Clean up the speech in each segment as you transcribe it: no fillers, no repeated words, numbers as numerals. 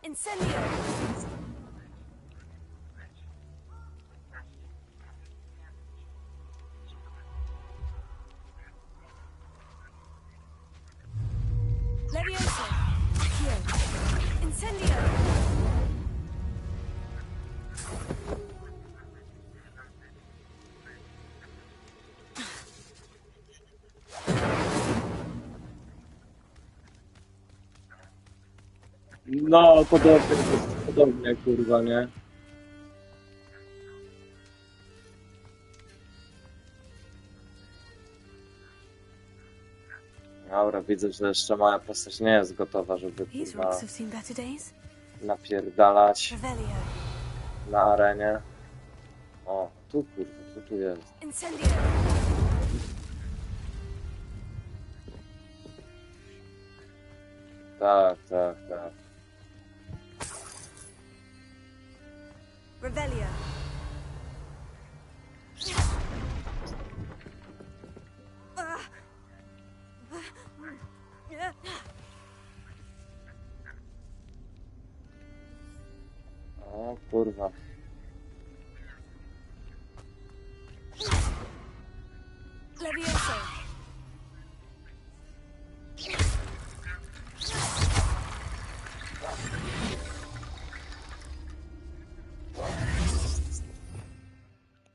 Incendio! Levioso! Accio! Incendio! No, podobnie, kurwa, nie? Dobra, widzę, że jeszcze moja postać nie jest gotowa, żeby These kurwa rocks have seen better days. napierdalać Revelio. na arenie. O, tu kurwa, co tu jest? Incendio! Tak, tak, tak. Revelio. O kurwa. Levioso!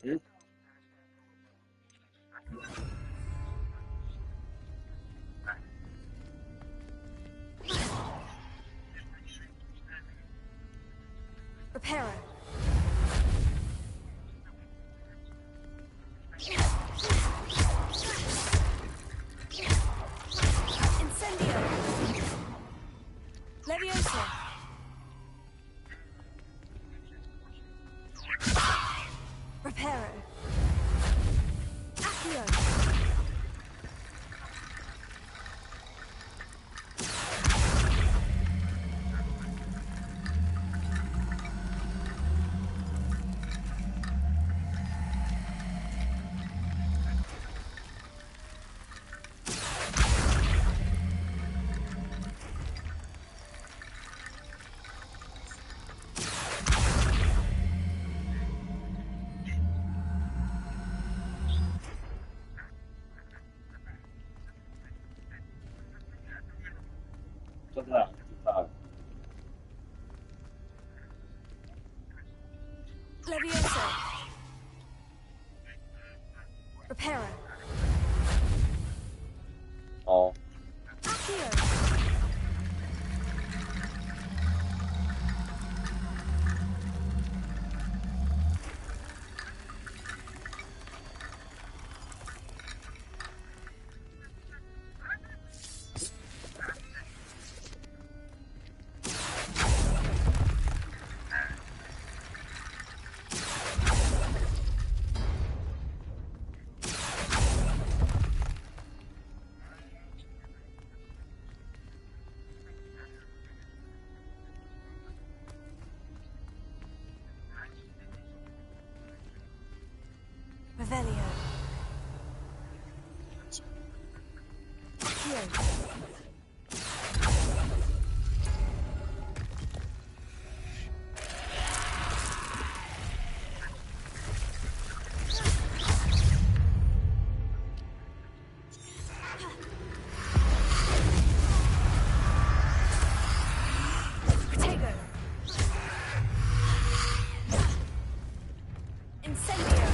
Hmm? Reparo. Incendio! Levioso! Reparo. Accio! To tak, to tak. Levioso! Reparo. O, Accio! Revelio. Accio. Protego. Incendio.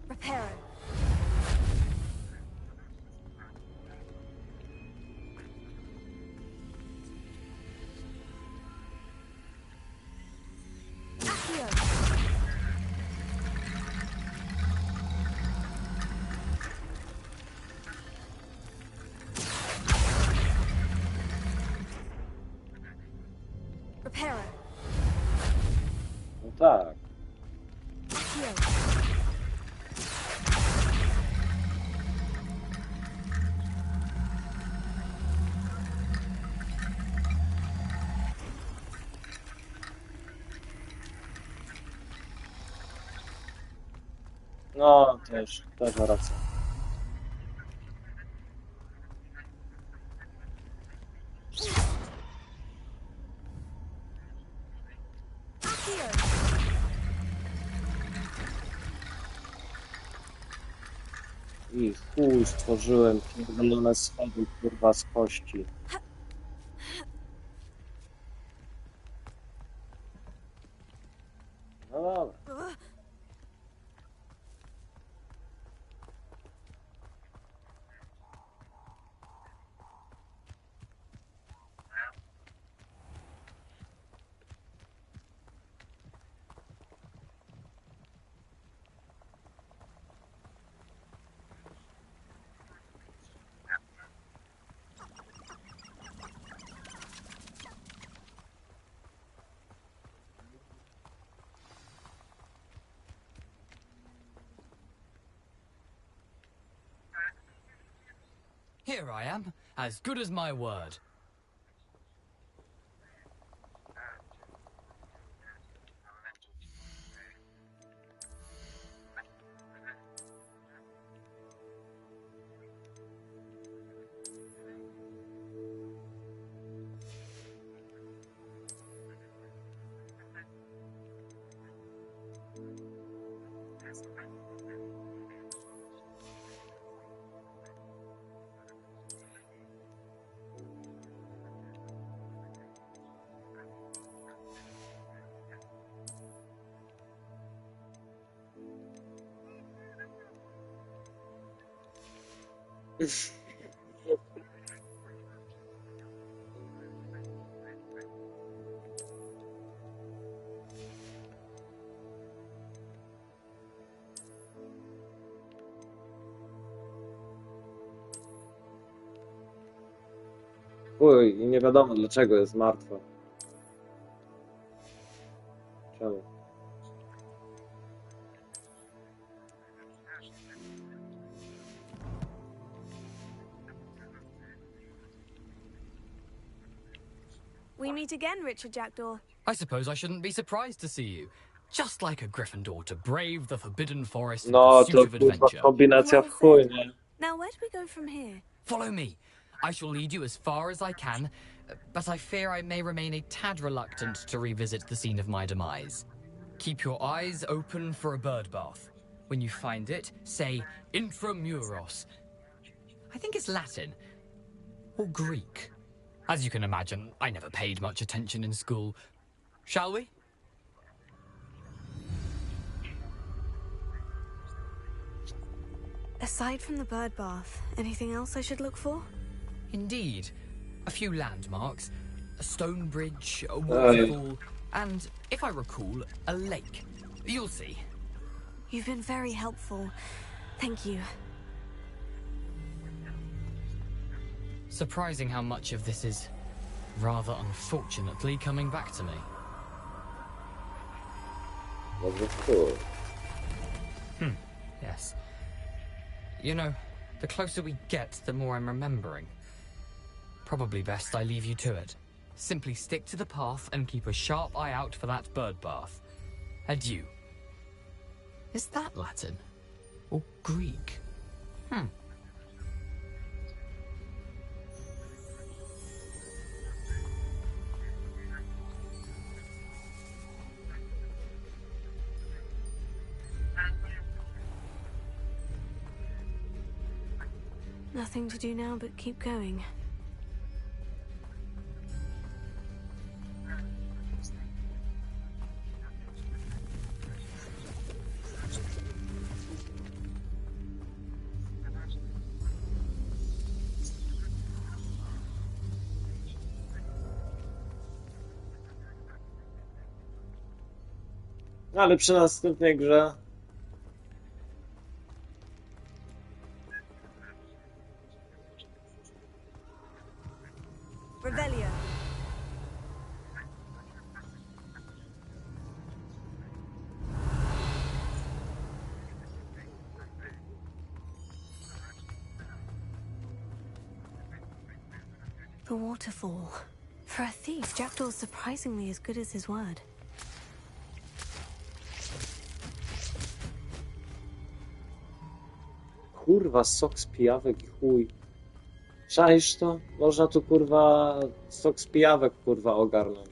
Reparo. Accio. Reparo. no tak. Accio. No, też ma rację. Accio! I chuj, stworzyłem pierdolone schody, kurwa, z kości. No dobra. Ugh. Here I am, as good as my word. Uj, i nie wiadomo dlaczego jest martwa. Czemu? We meet again, Richard Jackdaw. I suppose I shouldn't be surprised to see you. Just like a Gryffindor to brave the Forbidden Forest in No, pursuit to of kurwa adventure. kombinacja w Well chuj, said. nie? Now, where do we go from here? Follow me. I shall lead you as far as I can, but I fear I may remain a tad reluctant to revisit the scene of my demise. Keep your eyes open for a bird bath. When you find it, say intramuros. I think it's Latin. Or Greek. As you can imagine, I never paid much attention in school. Shall we? Aside from the bird bath, anything else I should look for? Indeed. A few landmarks, a stone bridge, a waterfall, and, if I recall, a lake. You'll see. You've been very helpful. Thank you. Surprising how much of this is, rather unfortunately, coming back to me. Dobrze, chuj. Yes. You know, the closer we get, the more I'm remembering. Probably best I leave you to it. Simply stick to the path and keep a sharp eye out for that bird bath. Adieu. Is that Latin? Or Greek? Nothing to do now but keep going. No, ale przy następnej grze Revelio. The waterfall. For a thief, Jackdaw's surprisingly as good as his word. kurwa sok z pijawek i chuj. Czaisz to? Można tu kurwa sok z pijawek kurwa ogarnąć.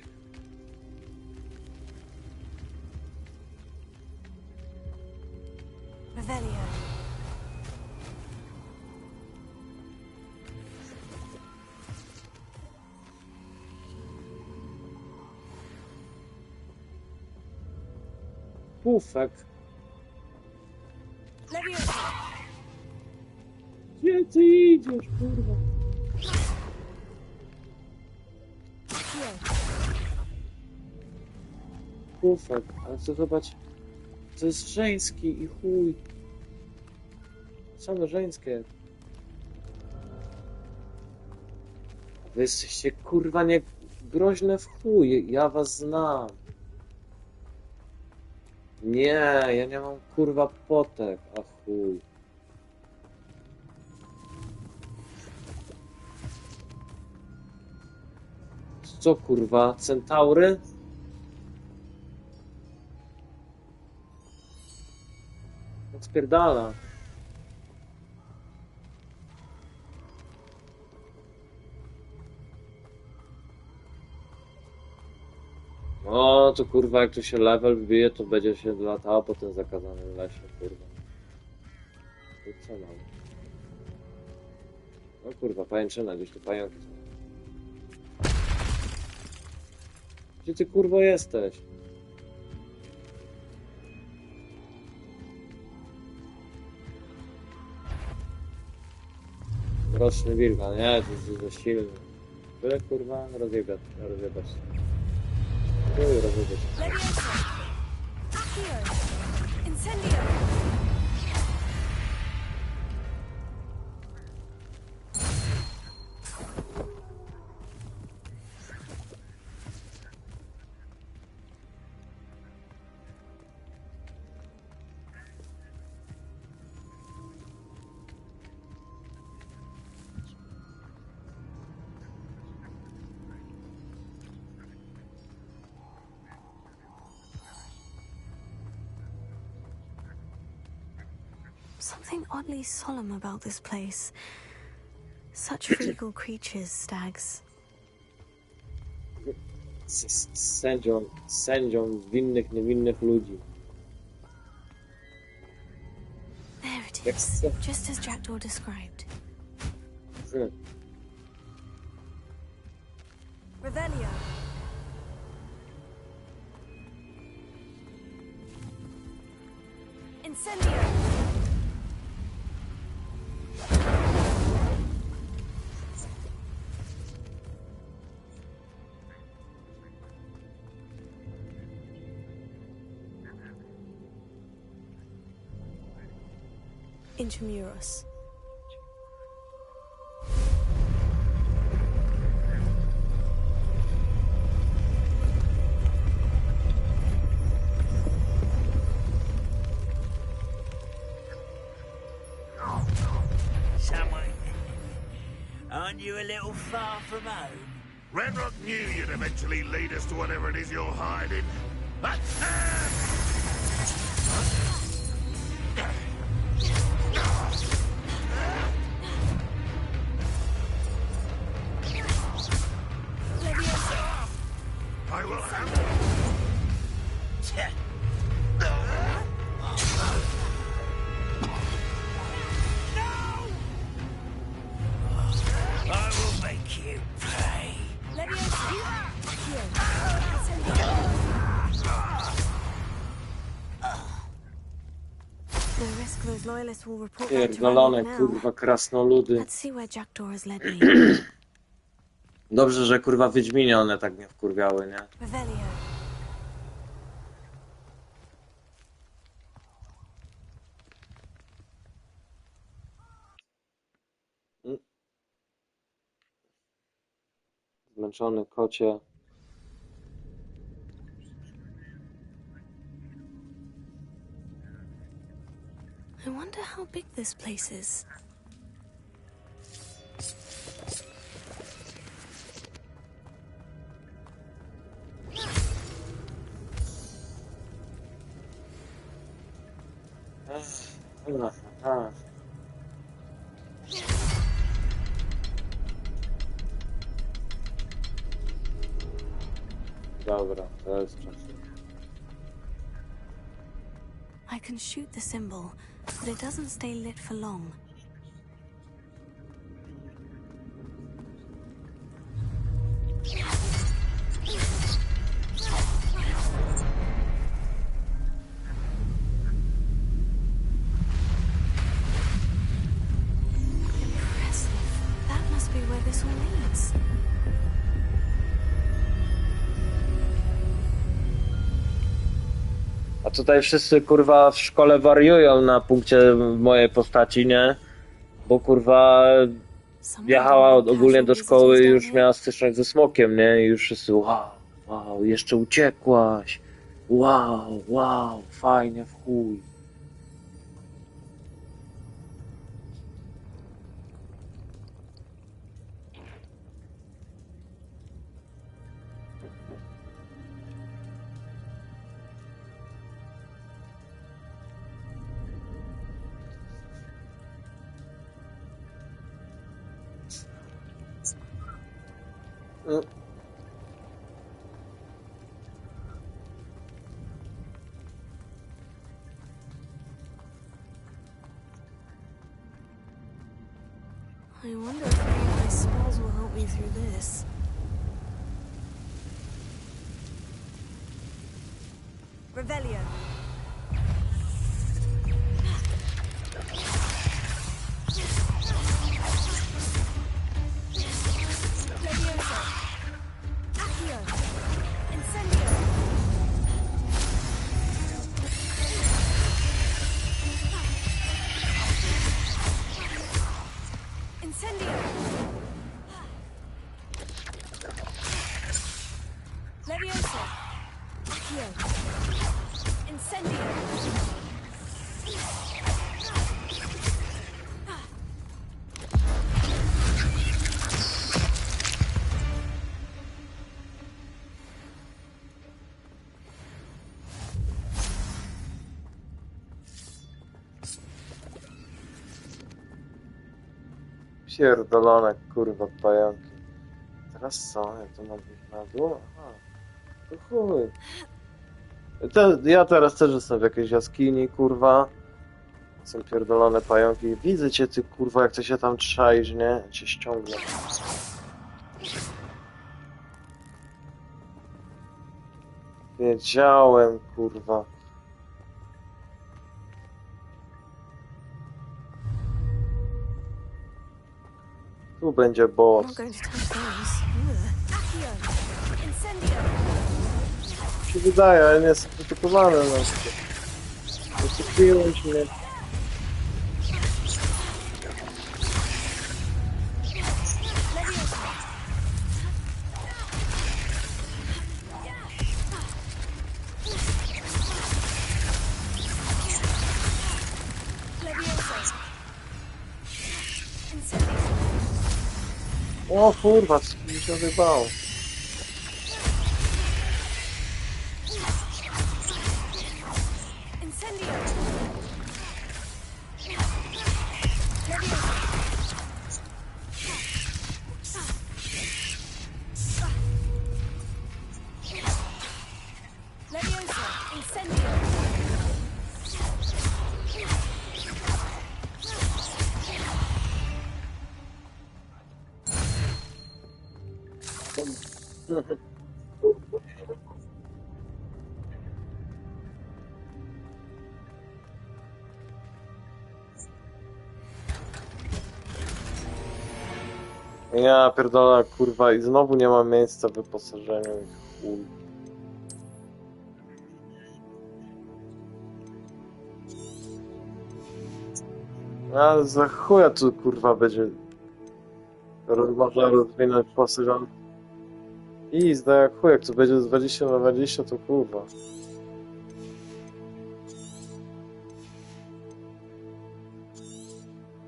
Revelio. Pufek. Leviosa. Gdzie ty idziesz, kurwa? Pufek, ale to chyba to jest żeński i chuj. Same żeńskie. Wy jesteście kurwa nie groźne w chuj, ja was znam. Nie, ja nie mam kurwa potek, a chuj. Co kurwa, centaury? Jak spierdala. O, to kurwa, jak tu się level wbije, to będzie się latało po tym zakazanym lesie, kurwa. To co mam? No kurwa, pajęczyna, gdzieś tu pająki są. Gdzie ty kurwo jesteś? Mroczny wilka, nie, to jest za silny. Byle kurwa rozjebać. Rozjebać. Leviosa. Accio. Incendio. Something oddly solemn about this place. Such regal creatures, stags. Sędzią winnych, niewinnych ludzi. There it Jak is, to? just as Jackdaw described. Revelio. Incendio. Intramuros. Someone. Aren't you a little far from home? Redrock knew you'd eventually lead us to whatever it is you're hiding. I will handle Tch. I will make you pay. Leviosa. Accio. No risk those loyalists will report back to Pierdolone Redrock now. kurwa krasnoludy. Let's see where Jackdaw has led me. Dobrze, że kurwa Wiedźminie one tak nie wkurwiały, nie? Revelio. Zmęczony kocie. I wonder how big this place is. Aha. Dobra, to jest czas. I can shoot the symbol, but it doesn't stay lit for long. Impressive. That must be where this all leads. A tutaj wszyscy kurwa w szkole wariują na punkcie mojej postaci, nie? Bo kurwa jechała ogólnie do szkoły i już miała styczność ze smokiem, nie? I już wszyscy wow, jeszcze uciekłaś. Wow, fajnie w chuj. I wonder if any of my spells will help me through this. Revelio. Levioso. Accio. Incendio. Incendio. Levioso. Accio. Incendio. Pierdolone kurwa pająki. Teraz co? Jak to mam być na dół? Aha. To chuj. Ja teraz też jestem w jakiejś jaskini, kurwa. Są pierdolone pająki. Widzę cię, ty kurwa, jak ty się tam trzaisz, nie? Cię ściągnę. Wiedziałem, kurwa. Tu będzie I'm boss. not going to touch those. Ugh. Accio. Incendio. Się wydaje, ale nie jest krytykowane. No. Zaczepiłeś mnie. Levioso. Incendio. O kurwa, mi się odjebało. Incendio. Levioso. Incendio. Ja pierdolę, kurwa, i znowu nie ma miejsca w wyposażeniu. Chuj. Ale za chuja tu kurwa będzie można rozwinąć wyposażenie. I zda jak chuj, jak tu będzie z 20 na 20, to kurwa.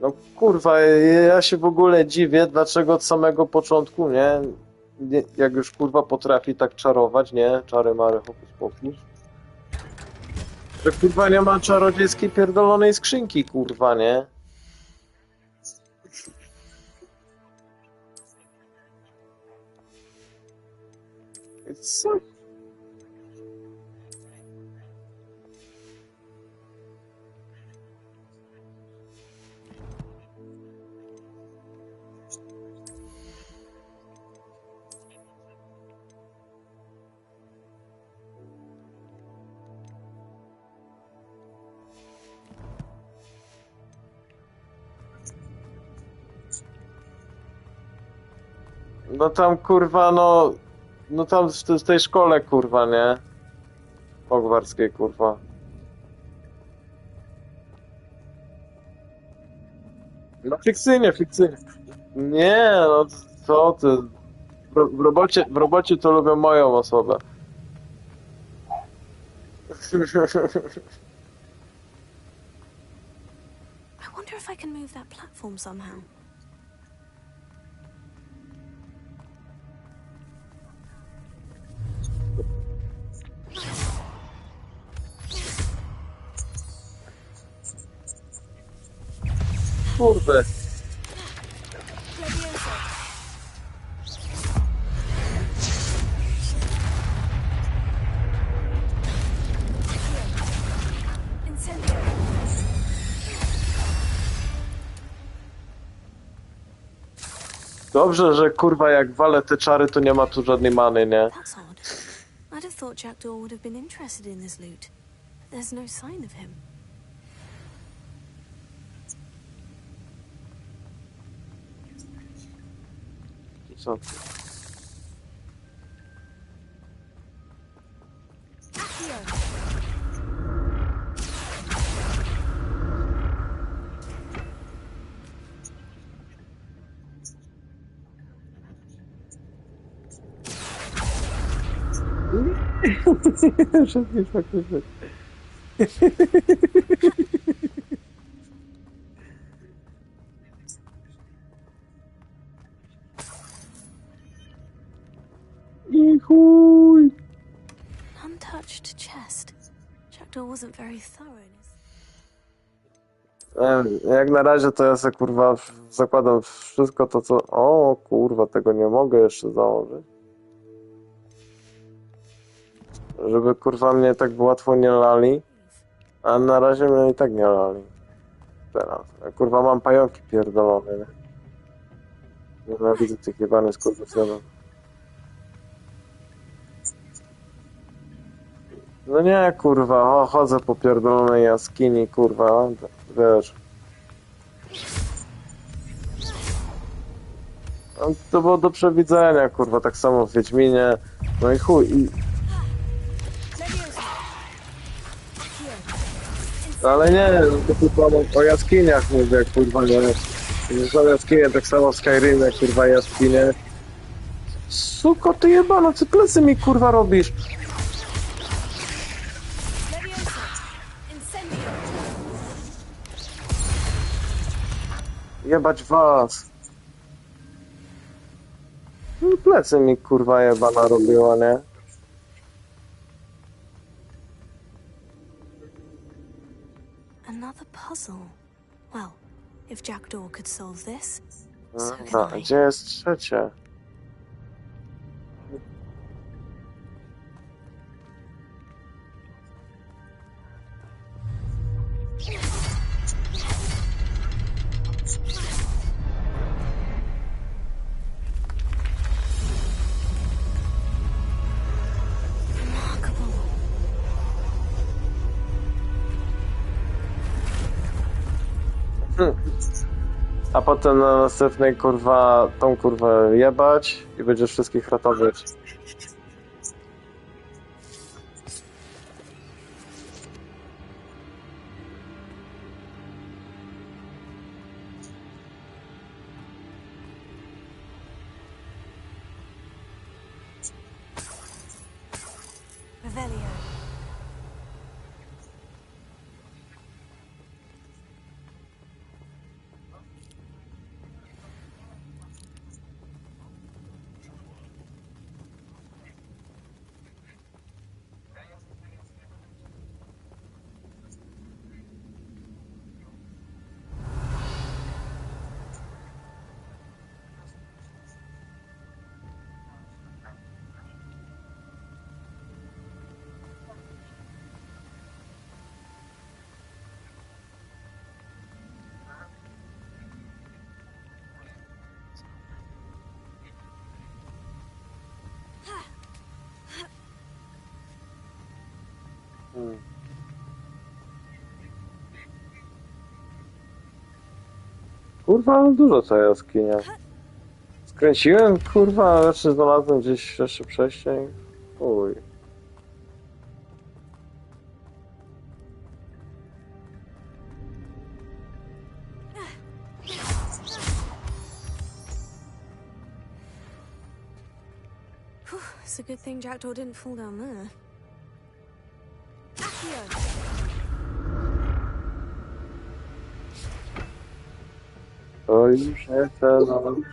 No kurwa, ja się w ogóle dziwię, dlaczego od samego początku, nie? Jak już kurwa potrafi tak czarować, nie? Czary mary, hokus pokus. Że kurwa nie ma czarodziejskiej pierdolonej skrzynki, kurwa, nie? Co? No tam kurwa, no... No tam w tej szkole kurwa, nie? Hogwarskiej kurwa. No fikcyjnie, fikcyjnie. Nie, no co ty? W robocie to lubią moją osobę. I wonder if I can move that platform somehow. Kurde. Dobrze, że kurwa jak walę te czary, to nie ma tu żadnej many, nie? That's odd. I'd have thought Jackdaw would have been interested in this loot. There's no sign of him. Co ty? Żadnej faktycznie. I chuj. Untouched chest. Jackdaw wasn't very thorough in his... Jak na razie to ja sobie kurwa zakładam wszystko to co... O kurwa, tego nie mogę jeszcze założyć. Żeby kurwa mnie tak łatwo nie lali. A na razie mnie i tak nie lali. Teraz. Ja, kurwa mam pająki pierdolone, nie? Nienawidzę tych jebanych skurwysyonów. No nie kurwa, chodzę po pierdolonej jaskini, kurwa, wiesz. No, to było do przewidzenia, kurwa, tak samo w Wiedźminie. No i chuj, Ale nie, to tylko o jaskiniach mówię, kurwa, nie. Są jaskinie, tak samo w Skyrimie, kurwa, jaskinie. Suko, ty jebano, co plecy mi, kurwa, robisz? Jebać was. No, plecy mi, kurwa, jebana robiła, nie? Another puzzle. Well, if Jackdaw could solve this, so No, can I. gdzie jest trzecie? Remarkable. A potem na następnej, kurwa, tą kurwę jebać i będziesz wszystkich ratować. Revelio. Kurwa, ale dużo co jaskinia. Kręciłem, kurwa, a znaczy znalazłem gdzieś jeszcze wcześniej. Uj. It's a good thing Jackdaw didn't fall down there. Accio! To już nie celowałem.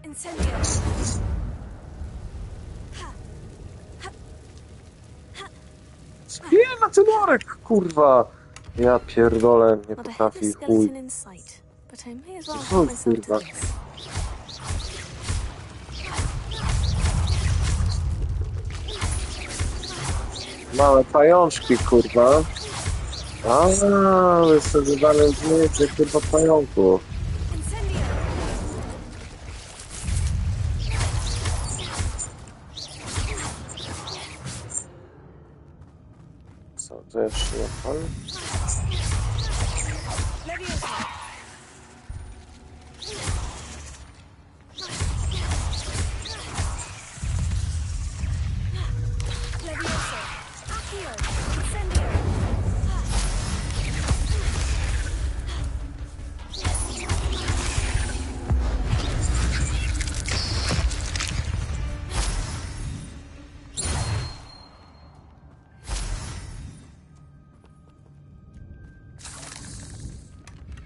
Incendio! Spiję na cyborek, kurwa! Ja pierdolę, nie Not a potrafi, headless chuj. skeleton in sight, but I may as well Co, help myself to kurwa? this. Małe pajączki, kurwa. A, wysadzywany zdjęcie, kurwa, pająków. Incendio! Co, to jeszcze nie pan? Leviosa! Leviosa! Accio! Incendio!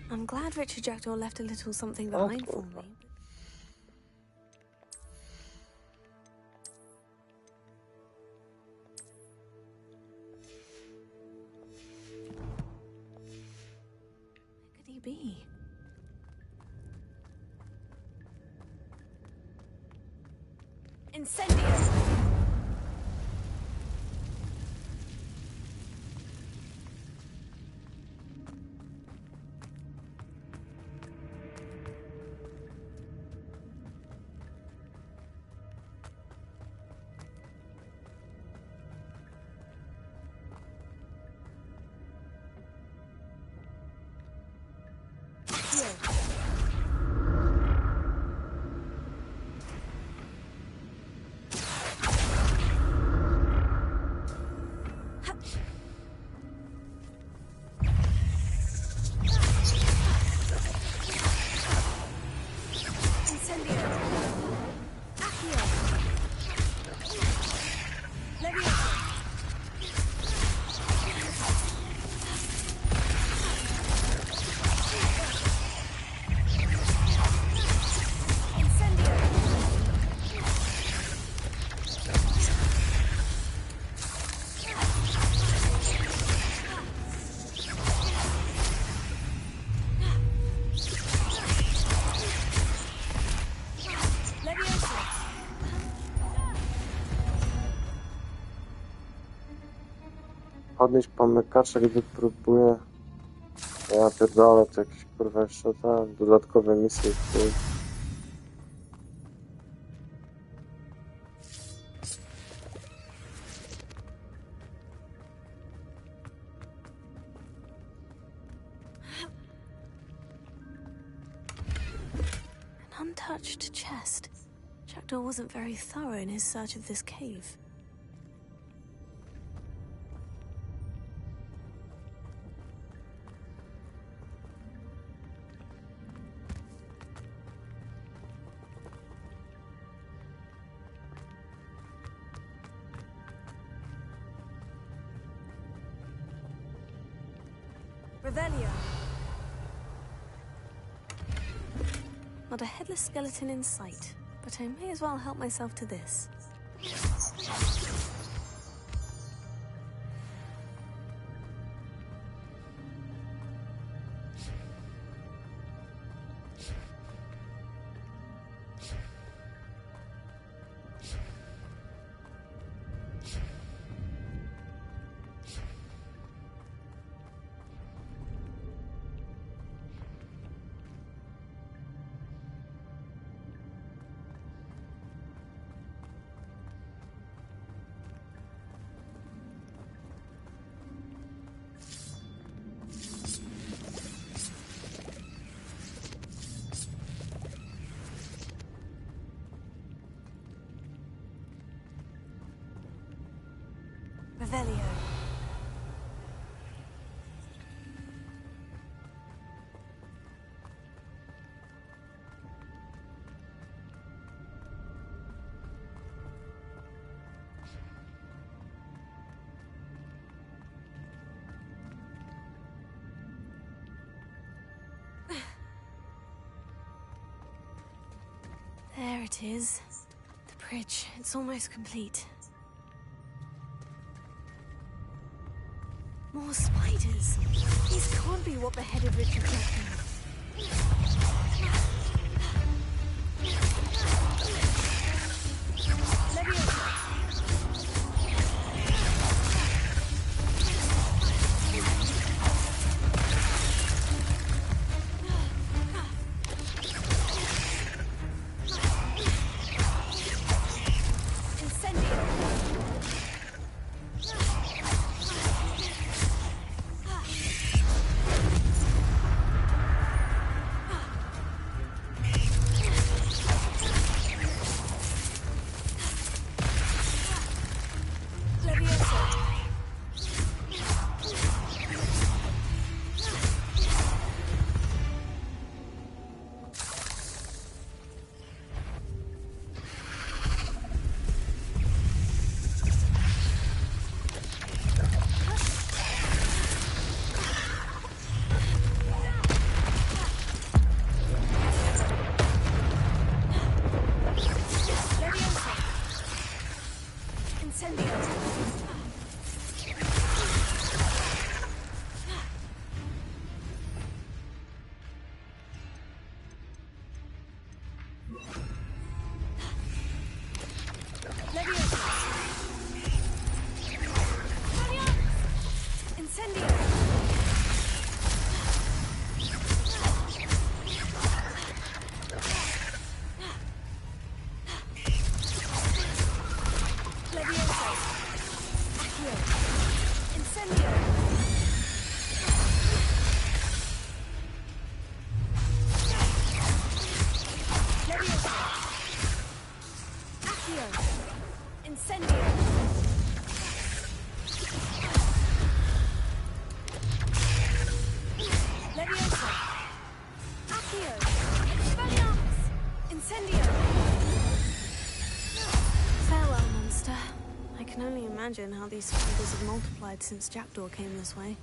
I'm glad Richard Jackdaw left a little something behind for me. Where could he be? Incendio! Podnieść pomykaczek, gdy próbuję. Ja pierdolę, to jakieś kurwa jeszcze tam dodatkowe misje. Chuj. An untouched chest. Jackdaw wasn't very thorough in his search of this cave. Revelio. Not a headless skeleton in sight, but I may as well help myself to this. Revelio. There it is. The bridge. It's almost complete. More spiders. These can't be what beheaded Richard Jackson. Imagine how these spiders have multiplied since Jackdaw came this way.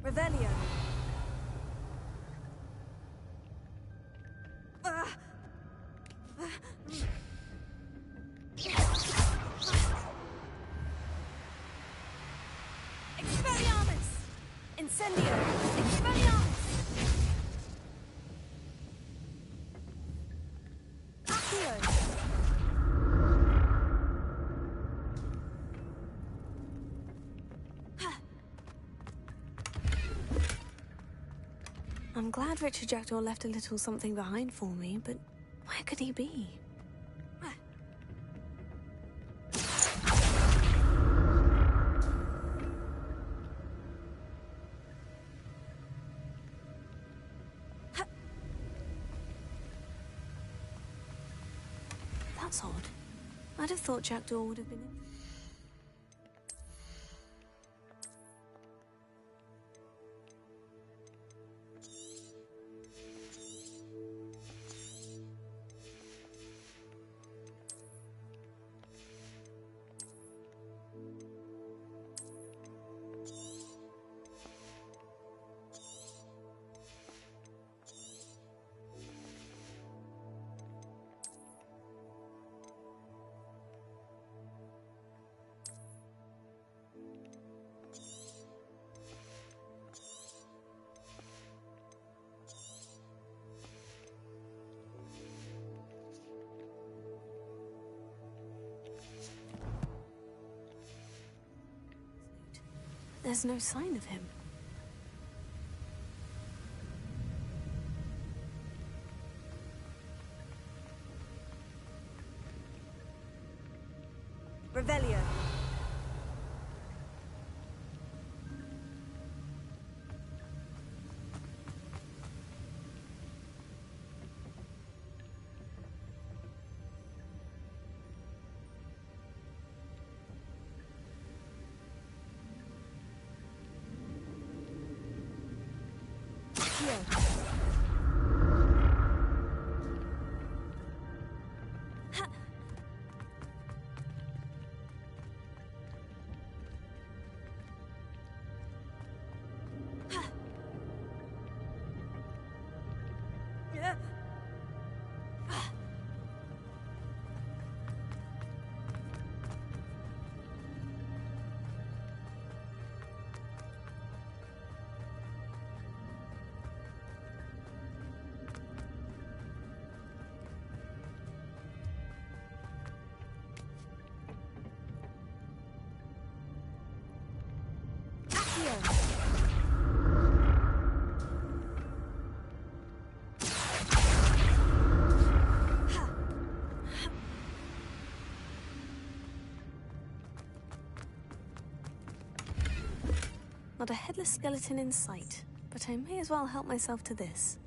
Revelio. Expelliarmus! Incendio! Expelliarmus! Accio! I'm glad Richard Jackdaw left a little something behind for me, but where could he be? That's odd. I'd have thought Jackdaw would have been in. There's no sign of him. Revelio. Not a headless skeleton in sight, but I may as well help myself to this.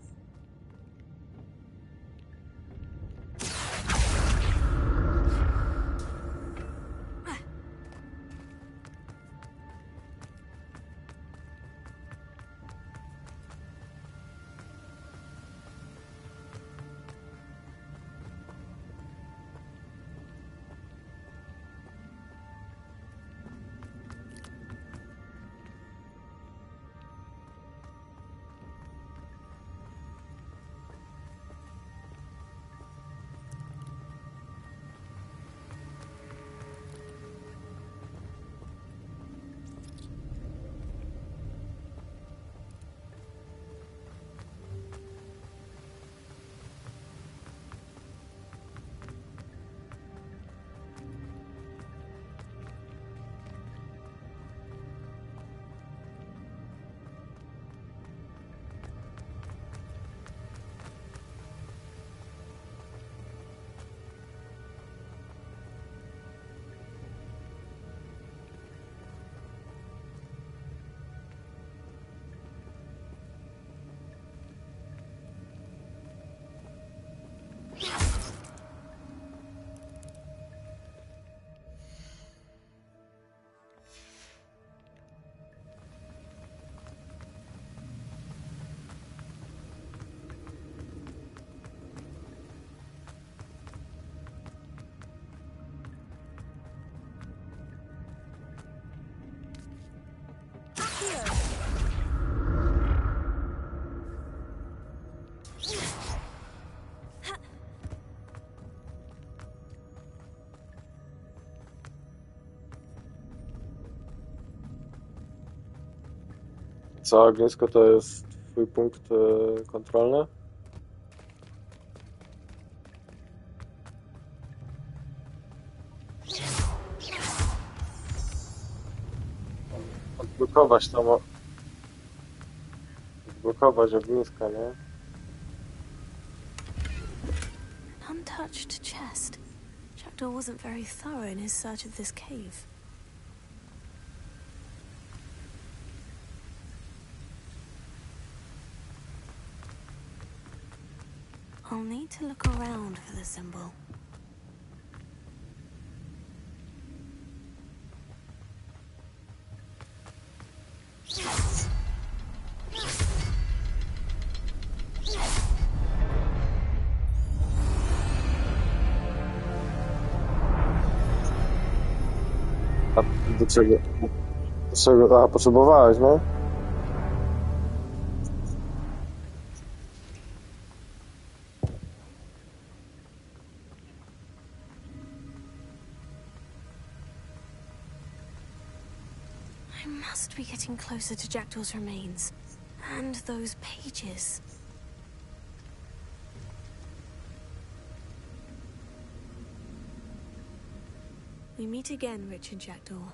Co, ognisko to jest twój punkt kontrolny? Odblokować to zablokować ogniska, nie? An untouched chest. Jackdaw wasn't very thorough in his search of this cave. I'll need to look around for the symbol. A do czego? A, potrzebowałeś, no? I must be getting closer to Jackdaw's remains. And those pages. We meet again, Richard Jackdaw.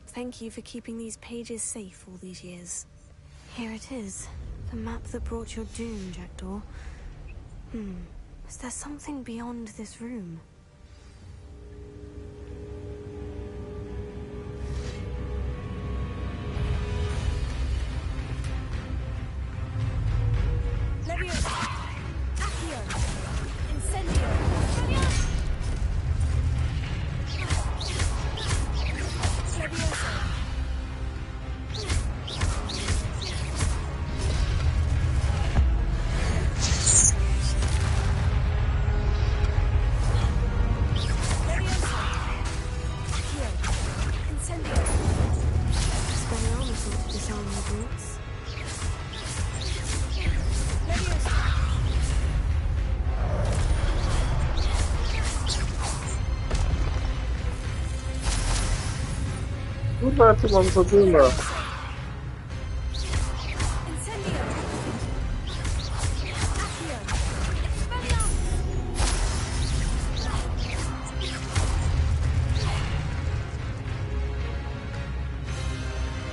Thank you for keeping these pages safe all these years. Here it is. The map that brought your doom, Jackdaw. Is there something beyond this room? Kurwa, ja tu mam za dymę.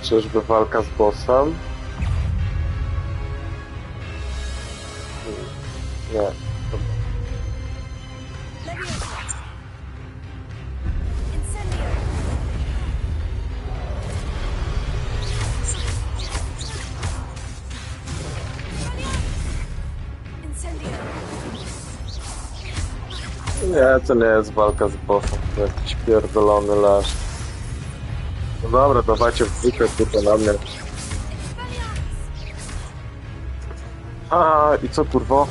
Czyżby walka z bossem? Nie. Nie, to nie jest walka z bossem, to jakiś pierdolony lasz. No dobra, dawajcie w dwójkę tutaj na mnie. A i co kurwo?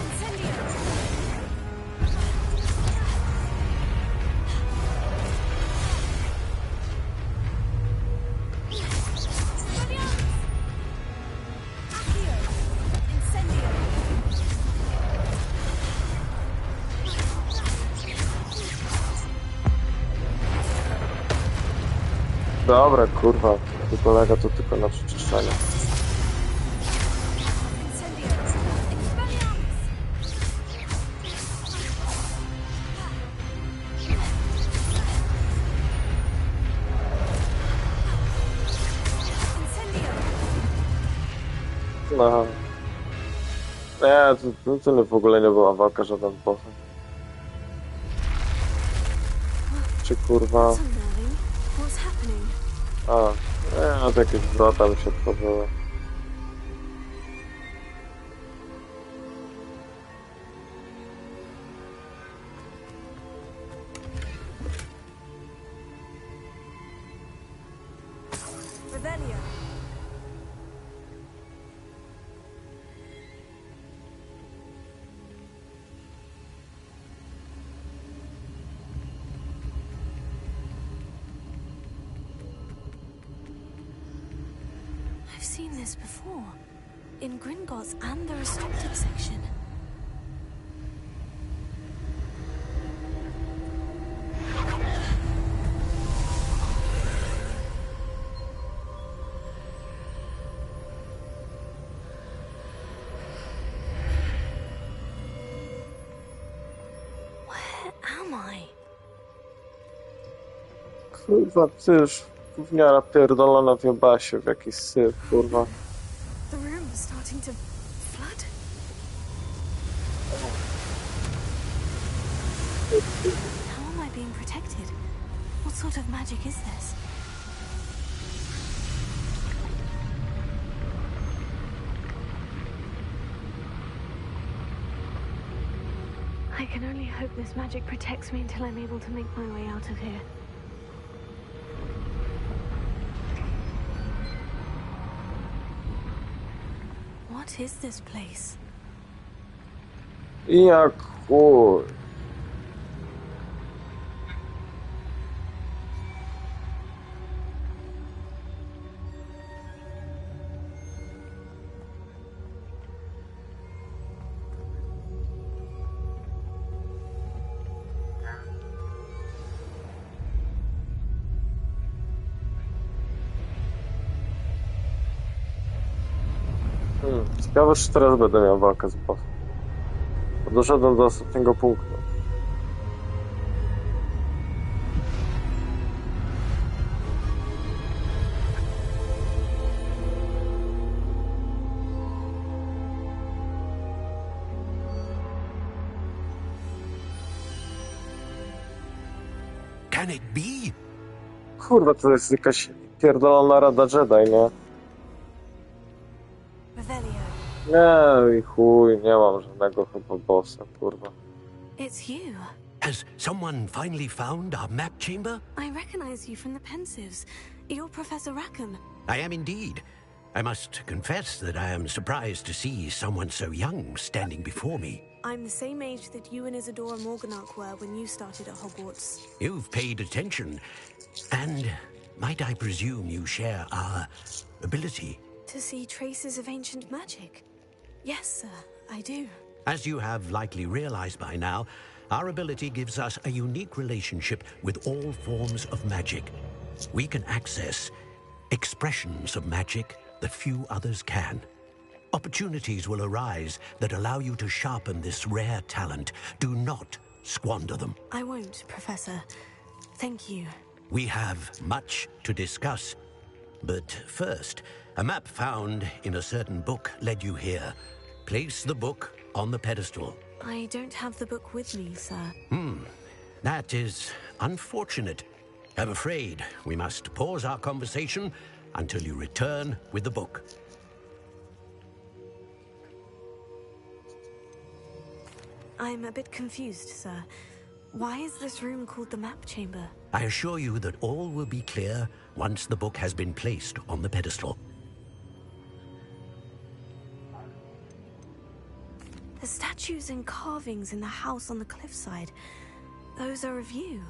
Dobra, kurwa, tu kolega to tylko na przeczyszczenie. No. Nie, to w ogóle nie była walka żadna z bossem. Czy kurwa... A, nie, to jakieś wrota mi się otworzyły. I've seen this before. In Gringotts and the restricted section. Where am I? Kurwa, ty już gówniara pierdolona w jebasie w jakiś syf, kurwa. The room is starting to What sort of magic is this? I can only hope this magic protects me until I'm able to make my way out of here. What is this place? Ja chuj. Ciekawe, czy teraz będę miał walkę z bossem. Doszedłem do ostatniego punktu. Can it be? Kurwa, to jest jakaś pierdolona rada Jedi, nie? Revelio. Nie, i chuj, nie mam żadnego chyba bossa, kurwa. It's you. Has someone finally found our map chamber? I recognize you from the Pensives. You're Professor Rackham. I am indeed. I must confess that I am surprised to see someone so young standing before me. I'm the same age that you and Isadora Morganach were when you started at Hogwarts. You've paid attention. And might I presume you share our ability? To see traces of ancient magic? Yes, sir, I do. As you have likely realized by now, our ability gives us a unique relationship with all forms of magic. We can access expressions of magic that few others can. Opportunities will arise that allow you to sharpen this rare talent. Do not squander them. I won't, Professor. Thank you. We have much to discuss. But first, a map found in a certain book led you here. Place the book on the pedestal. I don't have the book with me, sir. That is unfortunate. I'm afraid we must pause our conversation until you return with the book. I'm a bit confused, sir. Why is this room called the map chamber? I assure you that all will be clear once the book has been placed on the pedestal. The statues and carvings in the house on the cliffside, those are of you.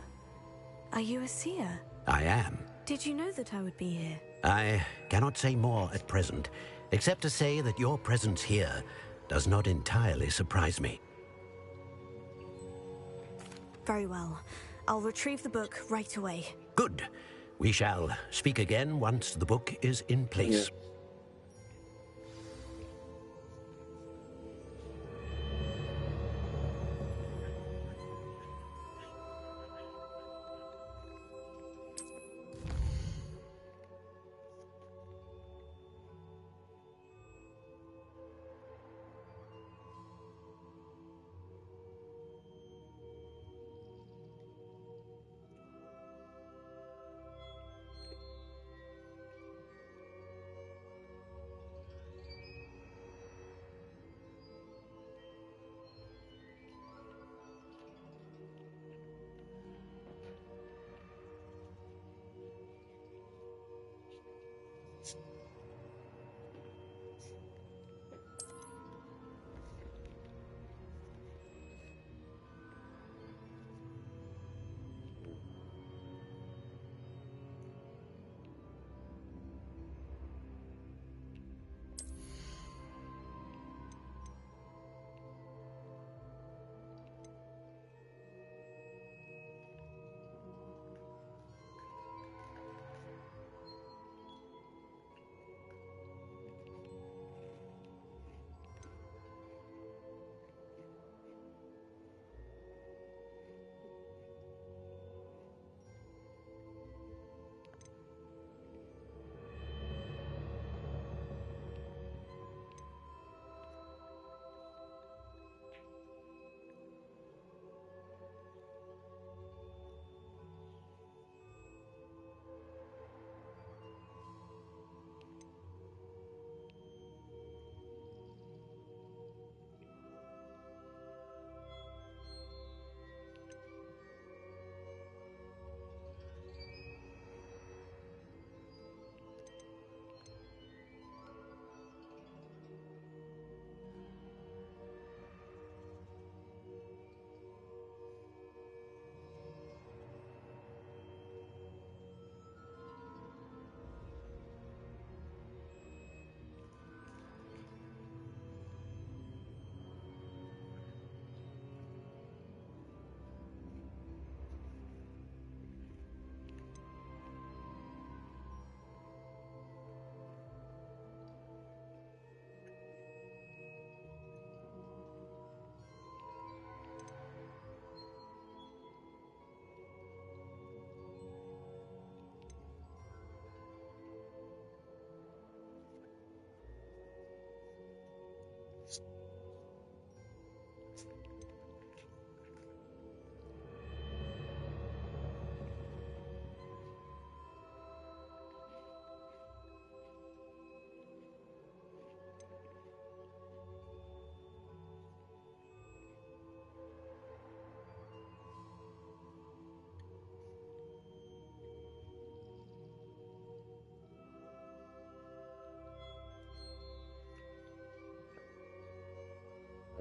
Are you a seer? I am. Did you know that I would be here? I cannot say more at present, except to say that your presence here does not entirely surprise me. Very well. I'll retrieve the book right away. Good. We shall speak again once the book is in place.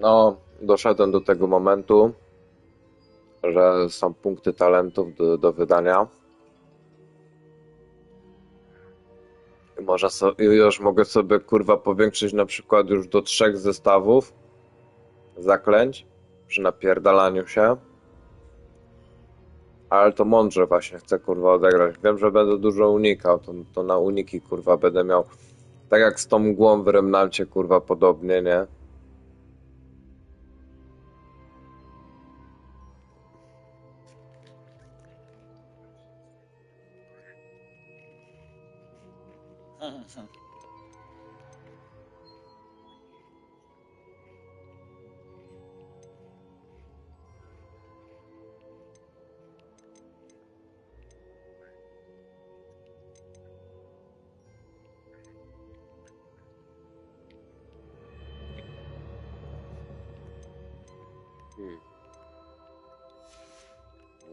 No, doszedłem do tego momentu, że są punkty talentów do wydania. I już mogę sobie kurwa powiększyć na przykład już do 3 zestawów zaklęć przy napierdalaniu się. Ale to mądrze właśnie chcę kurwa odegrać. Wiem, że będę dużo unikał, to na uniki kurwa będę miał. Tak jak z tą mgłą w Remnancie kurwa podobnie, nie?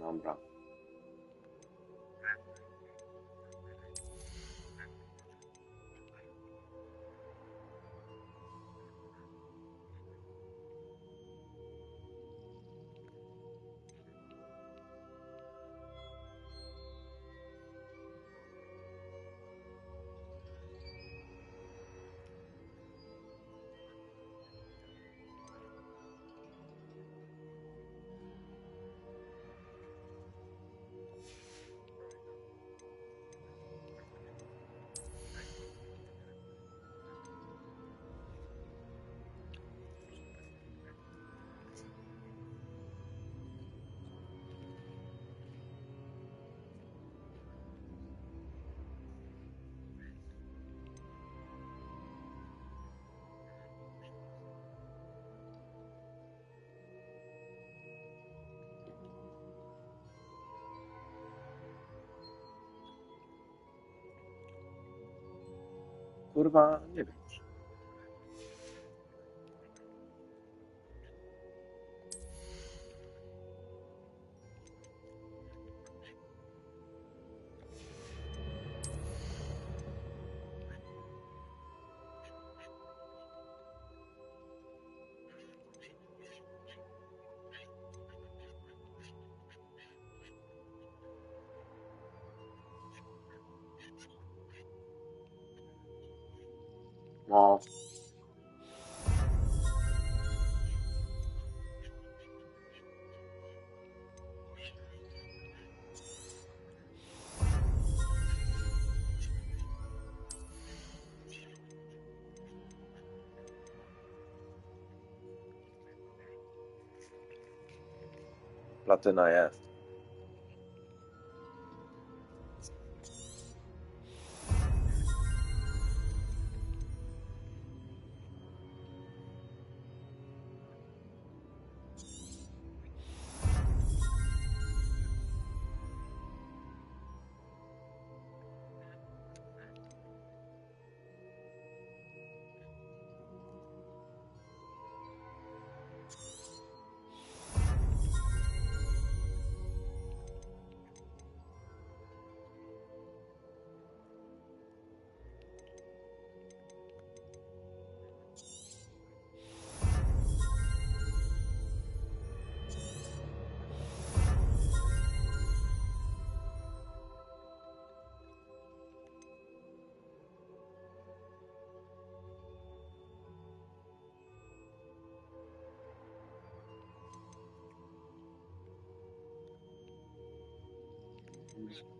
Dobra. Kurwa, nie wiem. No. Platyna jest. Kurwa.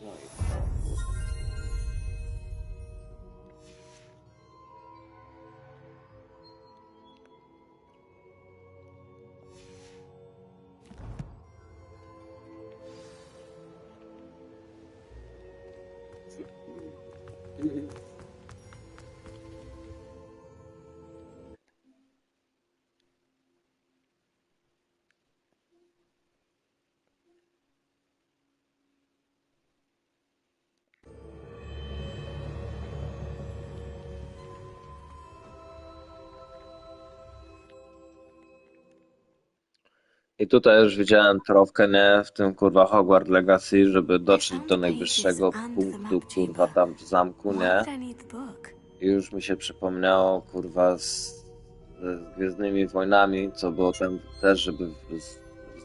No i I tutaj już widziałem trofkę, nie? W tym kurwa Hogwarts Legacy, żeby dotrzeć do najwyższego punktu kurwa tam w zamku, nie? I już mi się przypomniało kurwa z Gwiezdnymi Wojnami, co było tam też, żeby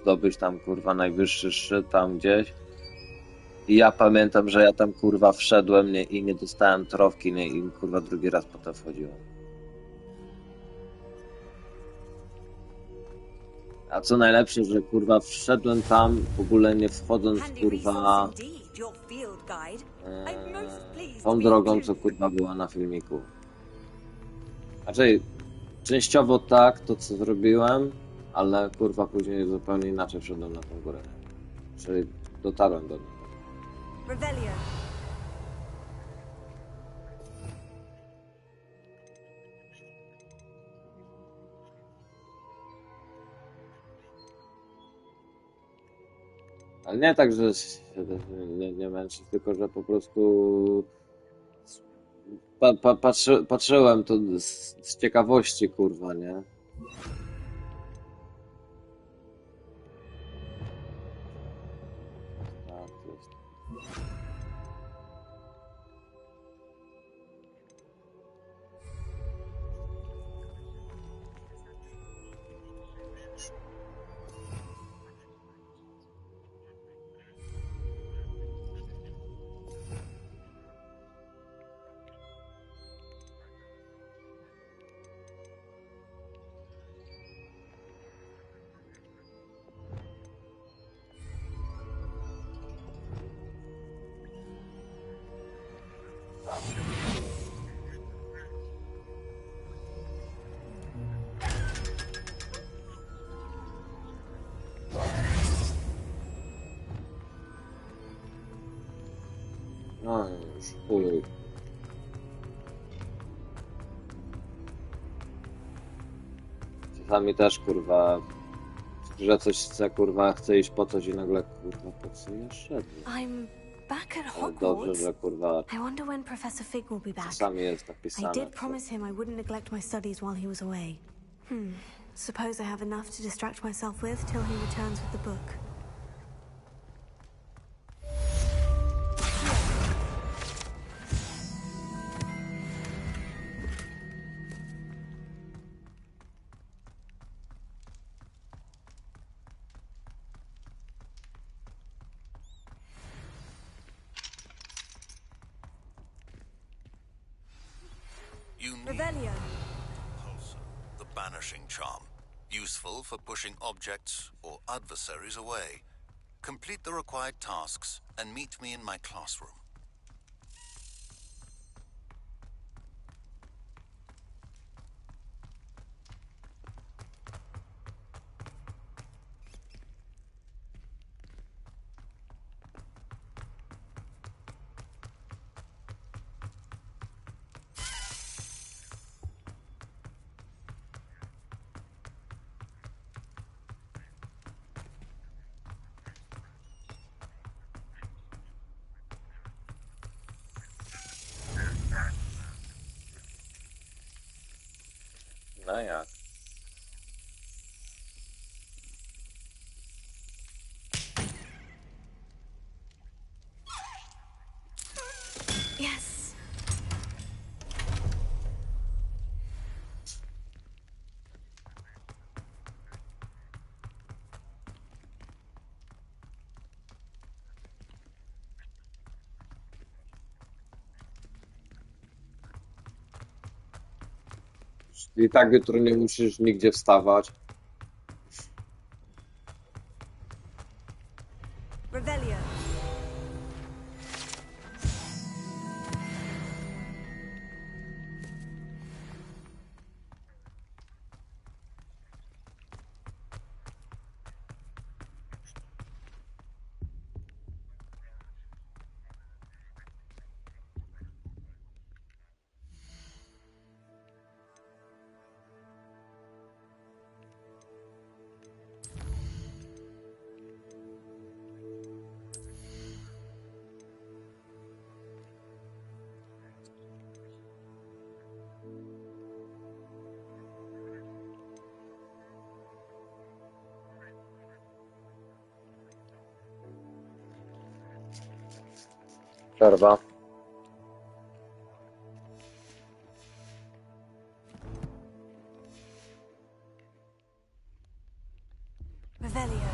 zdobyć tam kurwa najwyższy szczyt tam gdzieś. I ja pamiętam, że ja tam kurwa wszedłem, nie? I nie dostałem trofki, nie? I kurwa drugi raz potem wchodziłem. A co najlepsze, że kurwa wszedłem tam, w ogóle nie wchodząc kurwa tą drogą, co kurwa była na filmiku. Znaczy, częściowo tak, to co zrobiłem, ale kurwa później zupełnie inaczej wszedłem na tą górę. Czyli dotarłem do niej. Ale nie tak, że się nie męczyć, tylko że po prostu patrzyłem to z ciekawości, kurwa, nie? Tak, to jest. No już chuj. Czasami też kurwa, że coś chce, kurwa, chce iść po coś i nagle kurwa po co ja szedłem. I'm back at Ale dobrze, Hogwarts. że kurwa I wonder when Professor Fig will be back. czasami jest I napisane. did promise him I wouldn't neglect my studies while he was away. Suppose I have enough to distract myself with till he returns with the book. You need Revelio. Pulsar, the banishing charm, useful for pushing objects or adversaries away. Complete the required tasks and meet me in my classroom. No jak? Yes. I tak jutro nie musisz nigdzie wstawać. Revelio. Przerwa. Revelio.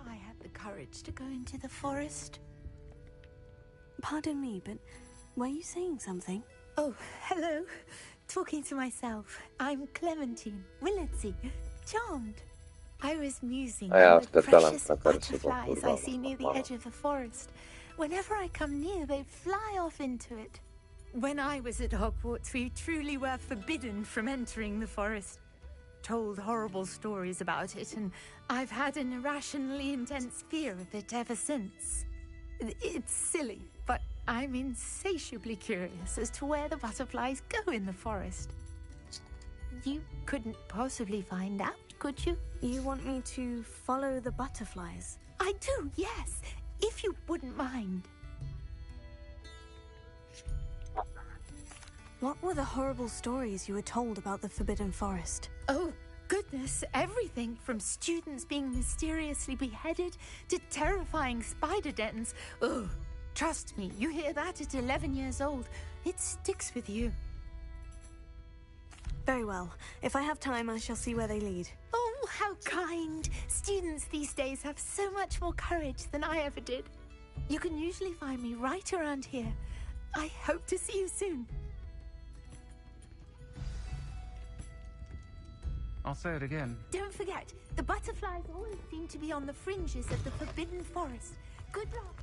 I had the courage to go into the forest. Pardon me, but were you saying something? Oh, hello. Talking to myself. I'm Clementine, Willetsy, charmed. I was musing A ja on the spierdalam precious na persy, bo butterflies kurwa, I see near the edge of the forest. Whenever I come near, they fly off into it. When I was at Hogwarts, we truly were forbidden from entering the forest. Told horrible stories about it, and I've had an irrationally intense fear of it ever since. It's silly, but I'm insatiably curious as to where the butterflies go in the forest. You couldn't possibly find out, could you? You want me to follow the butterflies? I do, yes, if you wouldn't mind. What were the horrible stories you were told about the Forbidden Forest? Oh, goodness, everything from students being mysteriously beheaded to terrifying spider dens. Oh, trust me, you hear that at 11 years old. It sticks with you. Very well. If I have time, I shall see where they lead. Oh, how kind. Students these days have so much more courage than I ever did. You can usually find me right around here. I hope to see you soon. I'll say it again. Don't forget, the butterflies always seem to be on the fringes of the Forbidden Forest. Good luck.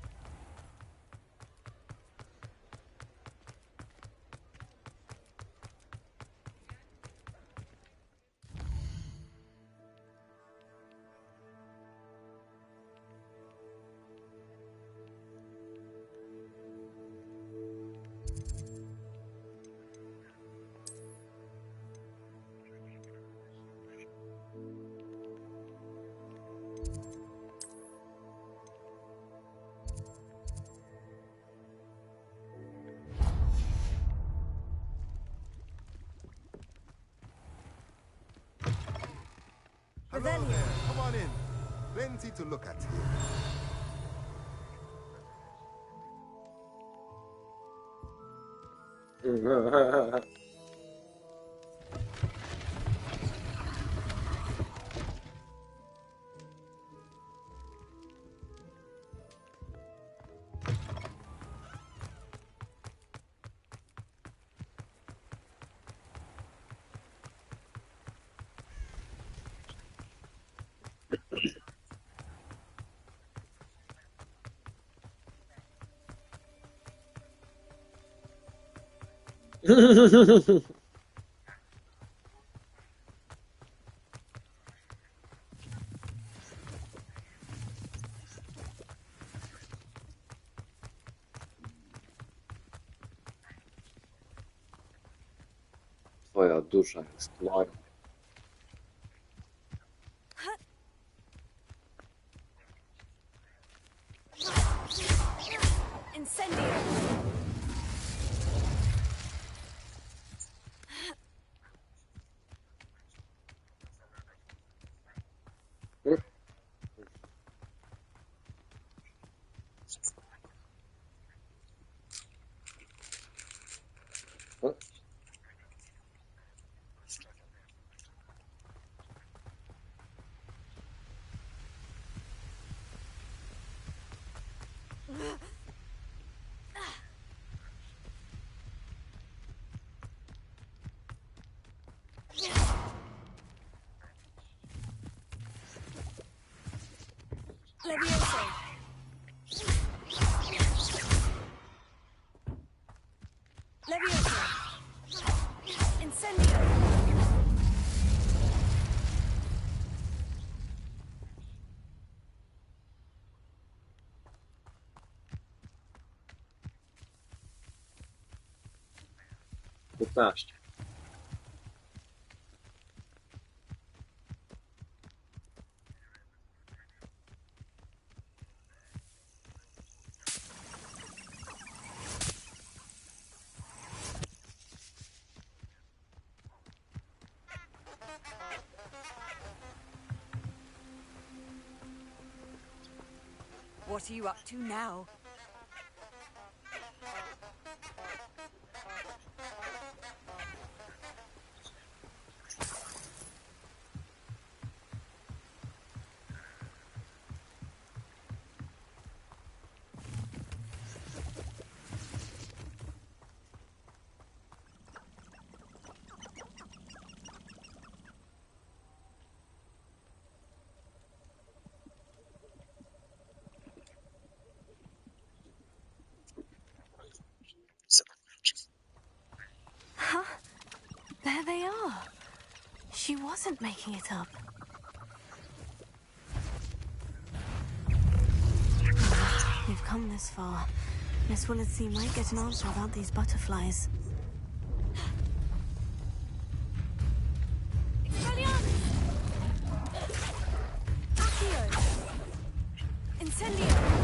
Hello there. Come on in. Plenty to look at here. Twoja dusza jest moja. Incendio! Levioso! Levioso! Incendio! Piętnaście. What are you up to now? Huh? There they are. She wasn't making it up. We've come this far. Miss Willetsey might get an answer about these butterflies. Expelliarmus! Accio! Incendio!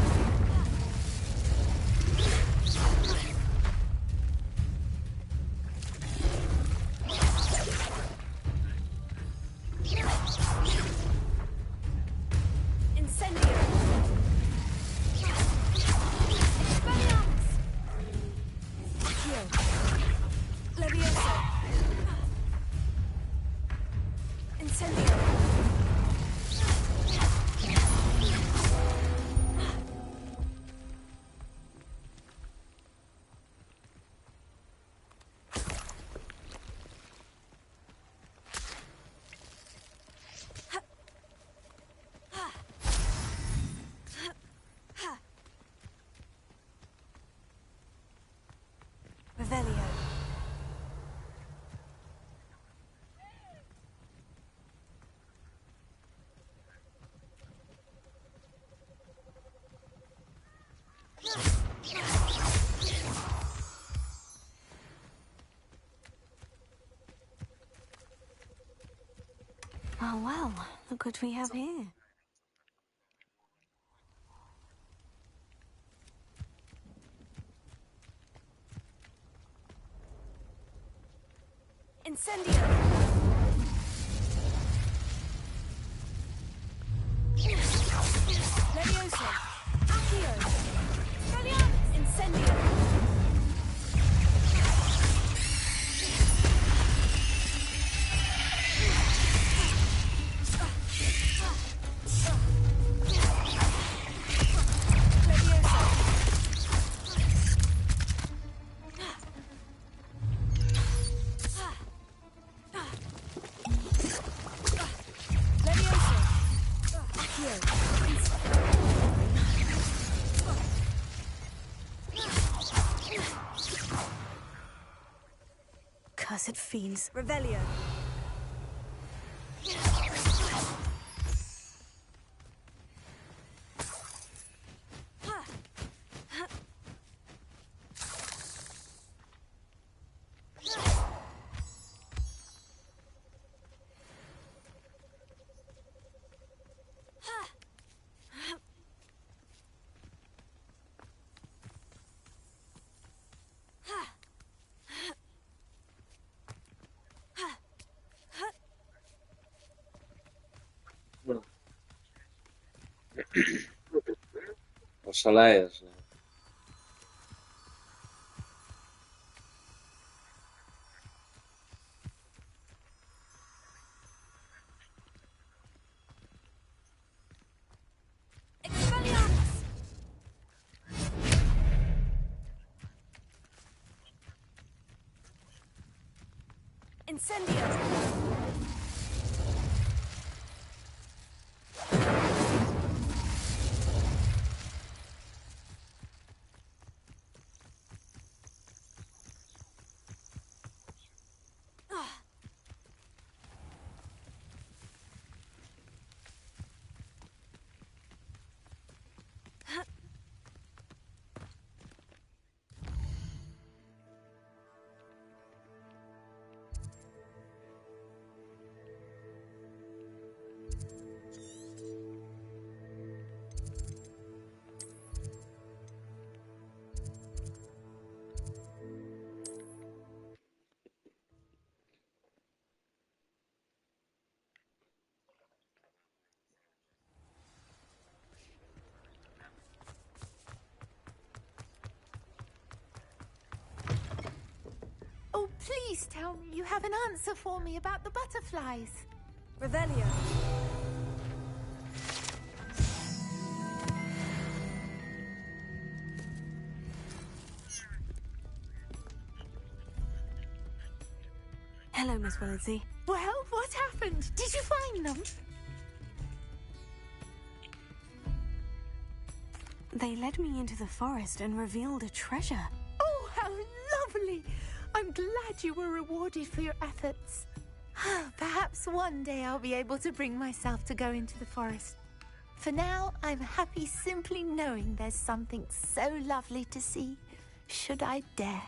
Revelio. Oh well, look what we have here. Incendio! Levioso! Accio! Expelliarmus! Incendio! Cursed fiends. Revelio. Oszalejesz, nie? Incendio! Oh, please tell me you have an answer for me about the butterflies. Revelio. Hello, Miss Willitsey. Well, what happened? Did you find them? They led me into the forest and revealed a treasure. Oh, how lovely! I'm glad you were rewarded for your efforts. Perhaps one day I'll be able to bring myself to go into the forest. For now, I'm happy simply knowing there's something so lovely to see, should I dare.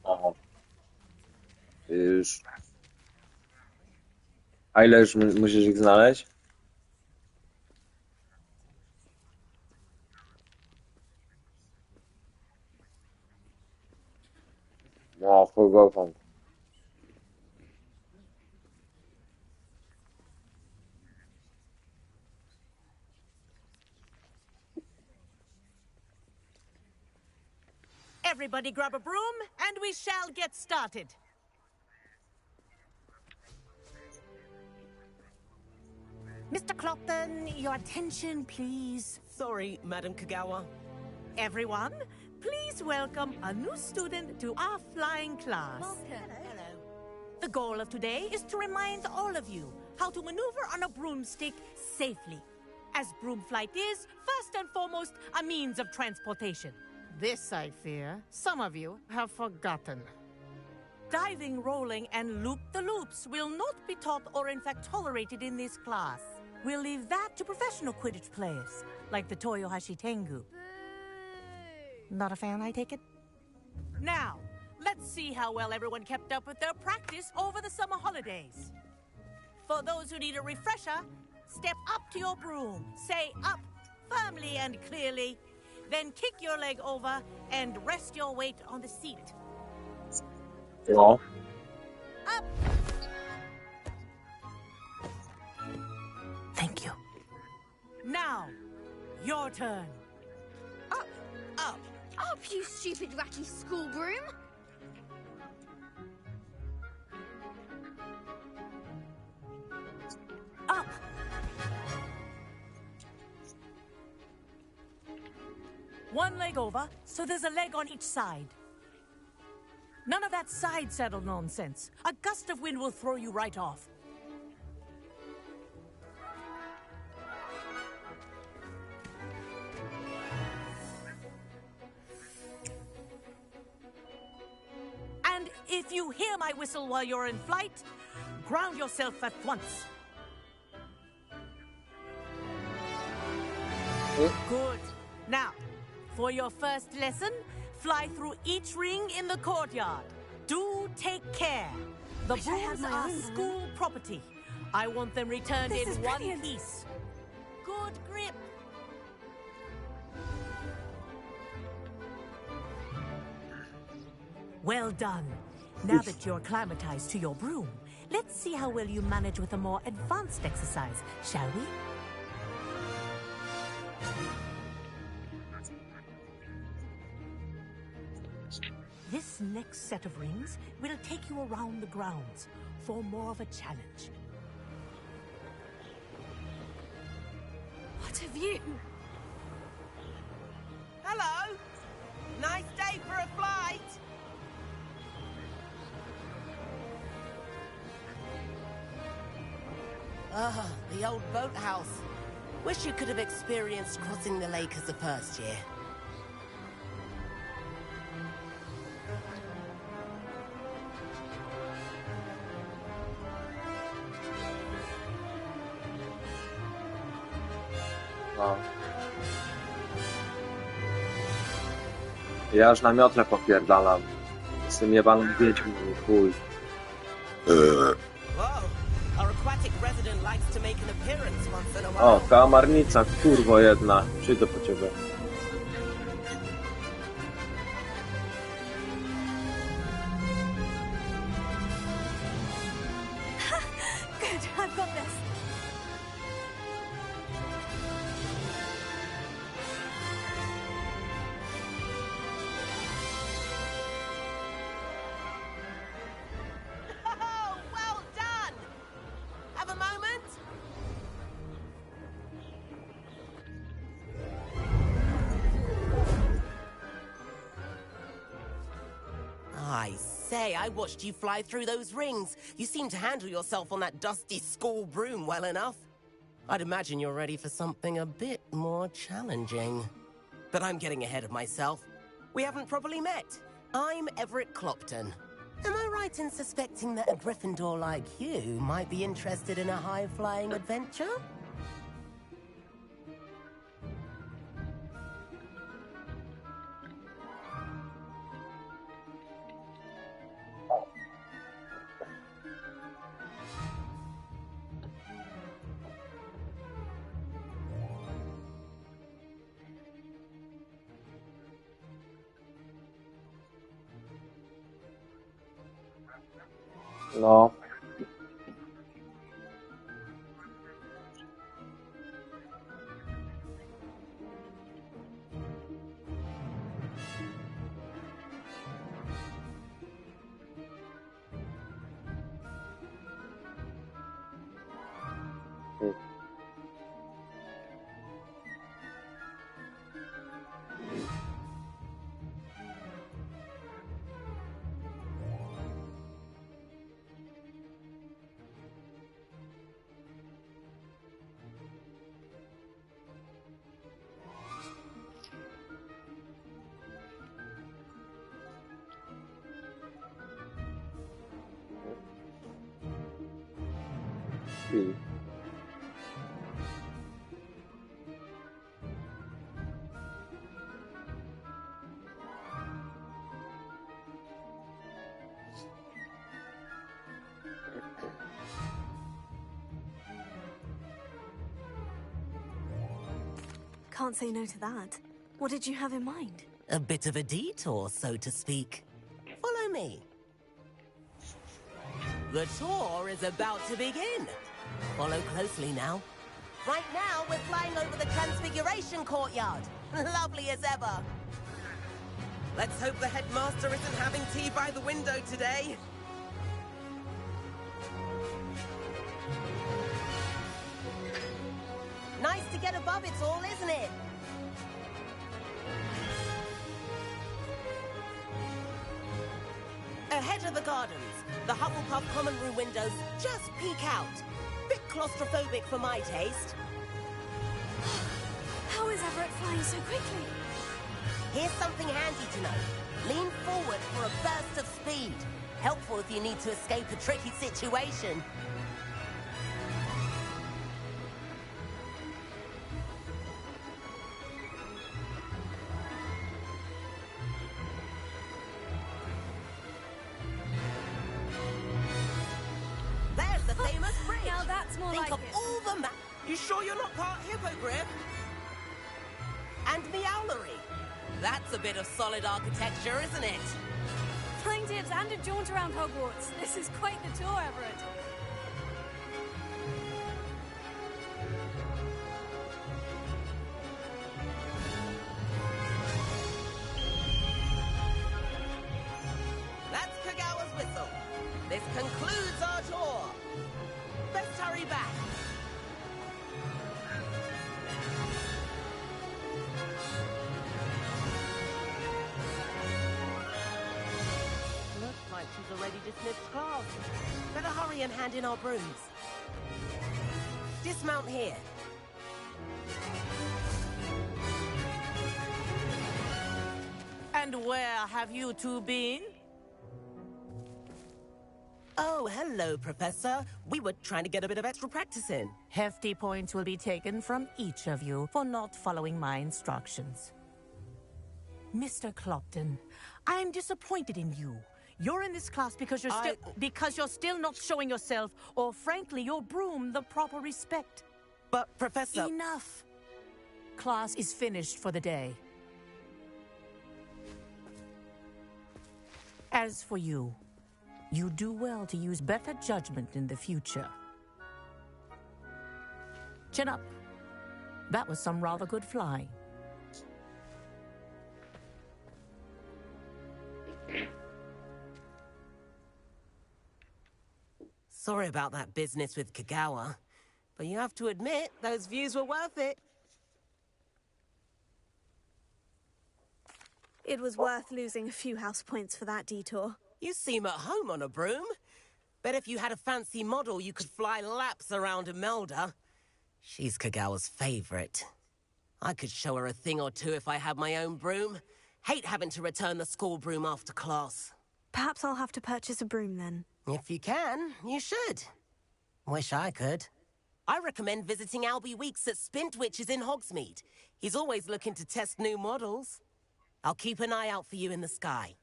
O. Już. A ile już musisz ich znaleźć? No, forgotten. Everybody grab a broom, and we shall get started. Mr. Clopton, your attention, please. Sorry, Madam Kagawa. Everyone, please welcome a new student to our flying class. Hello. The goal of today is to remind all of you how to maneuver on a broomstick safely, as broom flight is, first and foremost, a means of transportation. This, I fear, some of you have forgotten. Diving, rolling, and loop-the-loops will not be taught or in fact tolerated in this class. We'll leave that to professional Quidditch players, like the Toyohashi Tengu. Not a fan, I take it? Now, let's see how well everyone kept up with their practice over the summer holidays. For those who need a refresher, step up to your broom, say up firmly and clearly, then kick your leg over and rest your weight on the seat. No. Up! Thank you. Now, your turn. Up! Up! Up, you stupid ratty school broom! Up! One leg over, so there's a leg on each side. None of that side saddle nonsense. A gust of wind will throw you right off. And if you hear my whistle while you're in flight, ground yourself at once. Good. Now, for your first lesson, fly through each ring in the courtyard. Do take care. The Wish I had brooms my are own, Mum. school property. I want them returned This in is one brilliant. piece. Good grip. Well done. Now that you're acclimatized to your broom, let's see how well you manage with a more advanced exercise, shall we? This next set of rings will take you around the grounds for more of a challenge. What have you? Hello! Nice day for a flight! Ah, the old boathouse. Wish you could have experienced crossing the lake as a first year. No. Ja już na miotle popierdalam. Z tym jebanym wiedźmą, chuj. Whoa! Our aquatic resident likes to make an appearance once in a while. O, kałamarnica, kurwo jedna. Przyjdę po ciebie. Good, I've got this. Oh, well done! Have a moment? I say, I watched you fly through those rings. You seem to handle yourself on that dusty school broom well enough. I'd imagine you're ready for something a bit more challenging. But I'm getting ahead of myself. We haven't properly met. I'm Everett Clopton. Am I right in suspecting that a Gryffindor like you might be interested in a high-flying adventure? No. I... Can't say no to that. What did you have in mind? A bit of a detour, so to speak. Follow me. The tour is about to begin. Follow closely now. Right now, we're flying over the Transfiguration Courtyard. Lovely as ever. Let's hope the headmaster isn't having tea by the window today. Nice to get above it all, isn't it? Ahead of the gardens, the Hufflepuff common room windows just peek out. Bit claustrophobic for my taste. How is Everett flying so quickly? Here's something handy to know. Lean forward for a burst of speed. Helpful if you need to escape a tricky situation. You sure you're not part hippogriff? And meowlery. That's a bit of solid architecture, isn't it? Flying tips and a jaunt around Hogwarts. This is quite the tour, Everett. That's Kagawa's whistle. This concludes our tour. Best hurry back. Looks like she's already dismissed class. Better hurry and hand in our brooms. Dismount here. And where have you two been? Oh, hello, Professor. We were trying to get a bit of extra practice in. Hefty points will be taken from each of you for not following my instructions. Mr. Clopton, I'm disappointed in you. You're in this class because you're still not showing yourself, or frankly, your broom, the proper respect. But, Professor... Enough. Class is finished for the day. As for you, you do well to use better judgment in the future. Chin up. That was some rather good flying. Sorry about that business with Kagawa, but you have to admit, those views were worth it. It was worth losing a few house points for that detour. You seem at home on a broom. Bet if you had a fancy model, you could fly laps around Imelda. She's Kagawa's favorite. I could show her a thing or two if I had my own broom. Hate having to return the school broom after class. Perhaps I'll have to purchase a broom then. If you can, you should. Wish I could. I recommend visiting Albie Weeks at Spintwitches in Hogsmeade. He's always looking to test new models. I'll keep an eye out for you in the sky.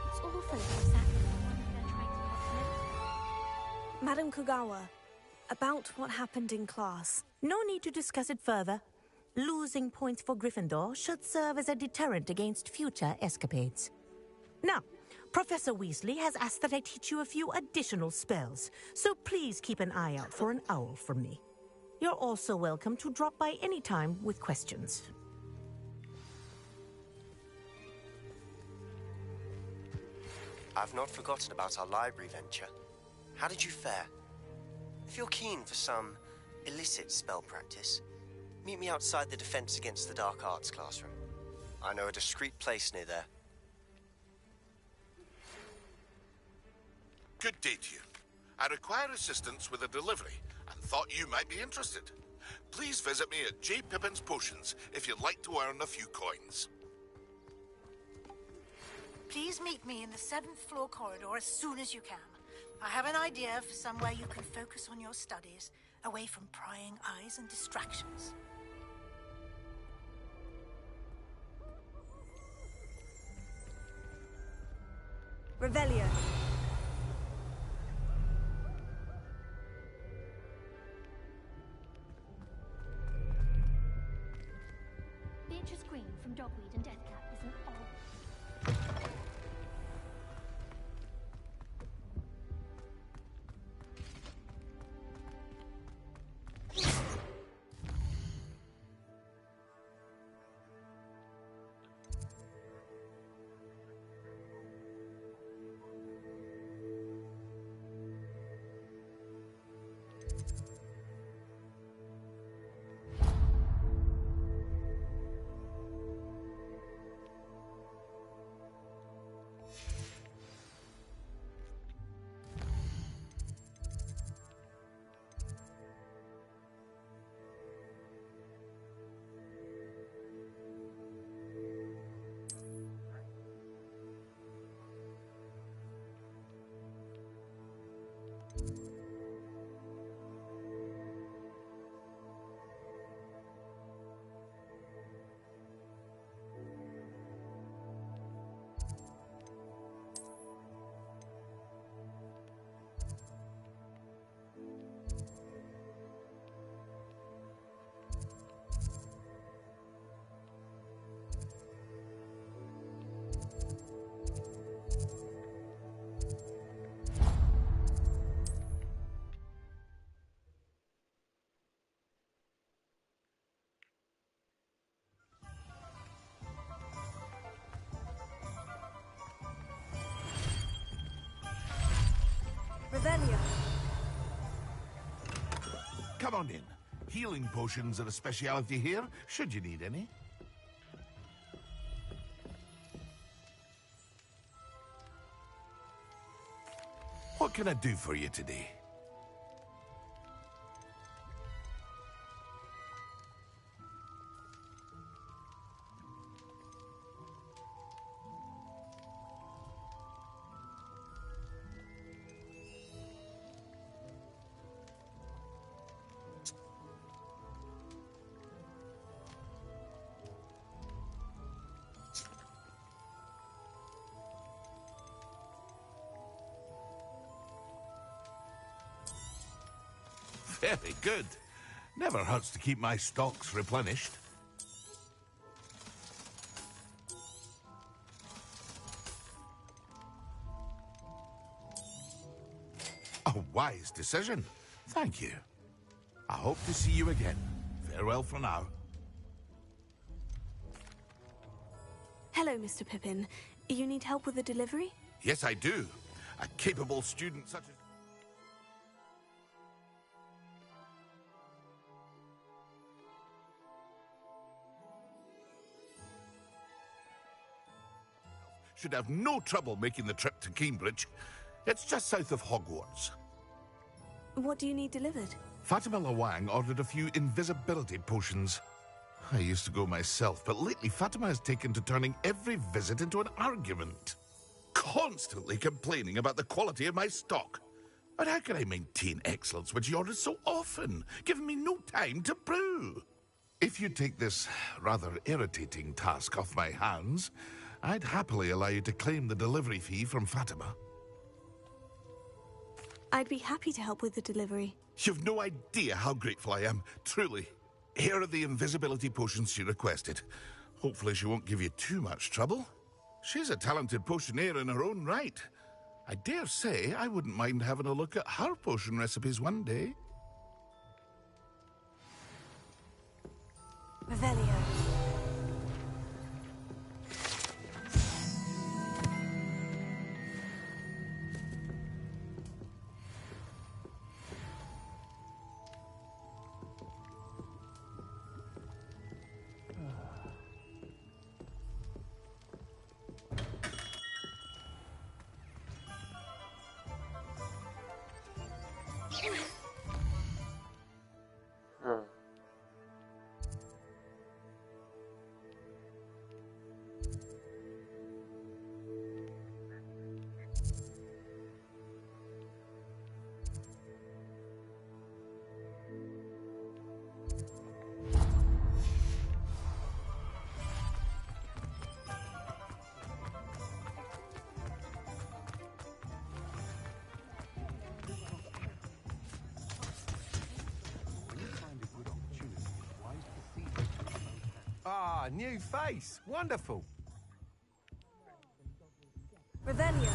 It's awful exactly what they're trying to get. Madam Kugawa, about what happened in class. No need to discuss it further. Losing points for Gryffindor should serve as a deterrent against future escapades. Now, Professor Weasley has asked that I teach you a few additional spells, so please keep an eye out for an owl from me. You're also welcome to drop by any time with questions. I've not forgotten about our library venture. How did you fare? If you're keen for some illicit spell practice, meet me outside the Defense Against the Dark Arts classroom. I know a discreet place near there. Good day to you. I require assistance with a delivery and thought you might be interested. Please visit me at J. Pippin's Potions if you'd like to earn a few coins. Please meet me in the 7th floor corridor as soon as you can. I have an idea for somewhere you can focus on your studies, away from prying eyes and distractions. Revelio. Beatrice Green from Dogweed and Deathcap is an odd. Come on in. Healing potions are a speciality here, should you need any. What can I do for you today? Very good. Never hurts to keep my stocks replenished. A wise decision. Thank you. I hope to see you again. Farewell for now. Hello, Mr. Pippin. You need help with the delivery? Yes, I do. A capable student such as... should have no trouble making the trip to Cambridge. It's just south of Hogwarts. What do you need delivered? Fatima Lawang ordered a few invisibility potions. I used to go myself, but lately Fatima has taken to turning every visit into an argument. Constantly complaining about the quality of my stock. But how can I maintain excellence when she orders so often, giving me no time to brew? If you take this rather irritating task off my hands, I'd happily allow you to claim the delivery fee from Fatima. I'd be happy to help with the delivery. You've no idea how grateful I am, truly. Here are the invisibility potions she requested. Hopefully she won't give you too much trouble. She's a talented potioneer in her own right. I dare say I wouldn't mind having a look at her potion recipes one day. Revelio. Ah, new face. Wonderful. Revelio.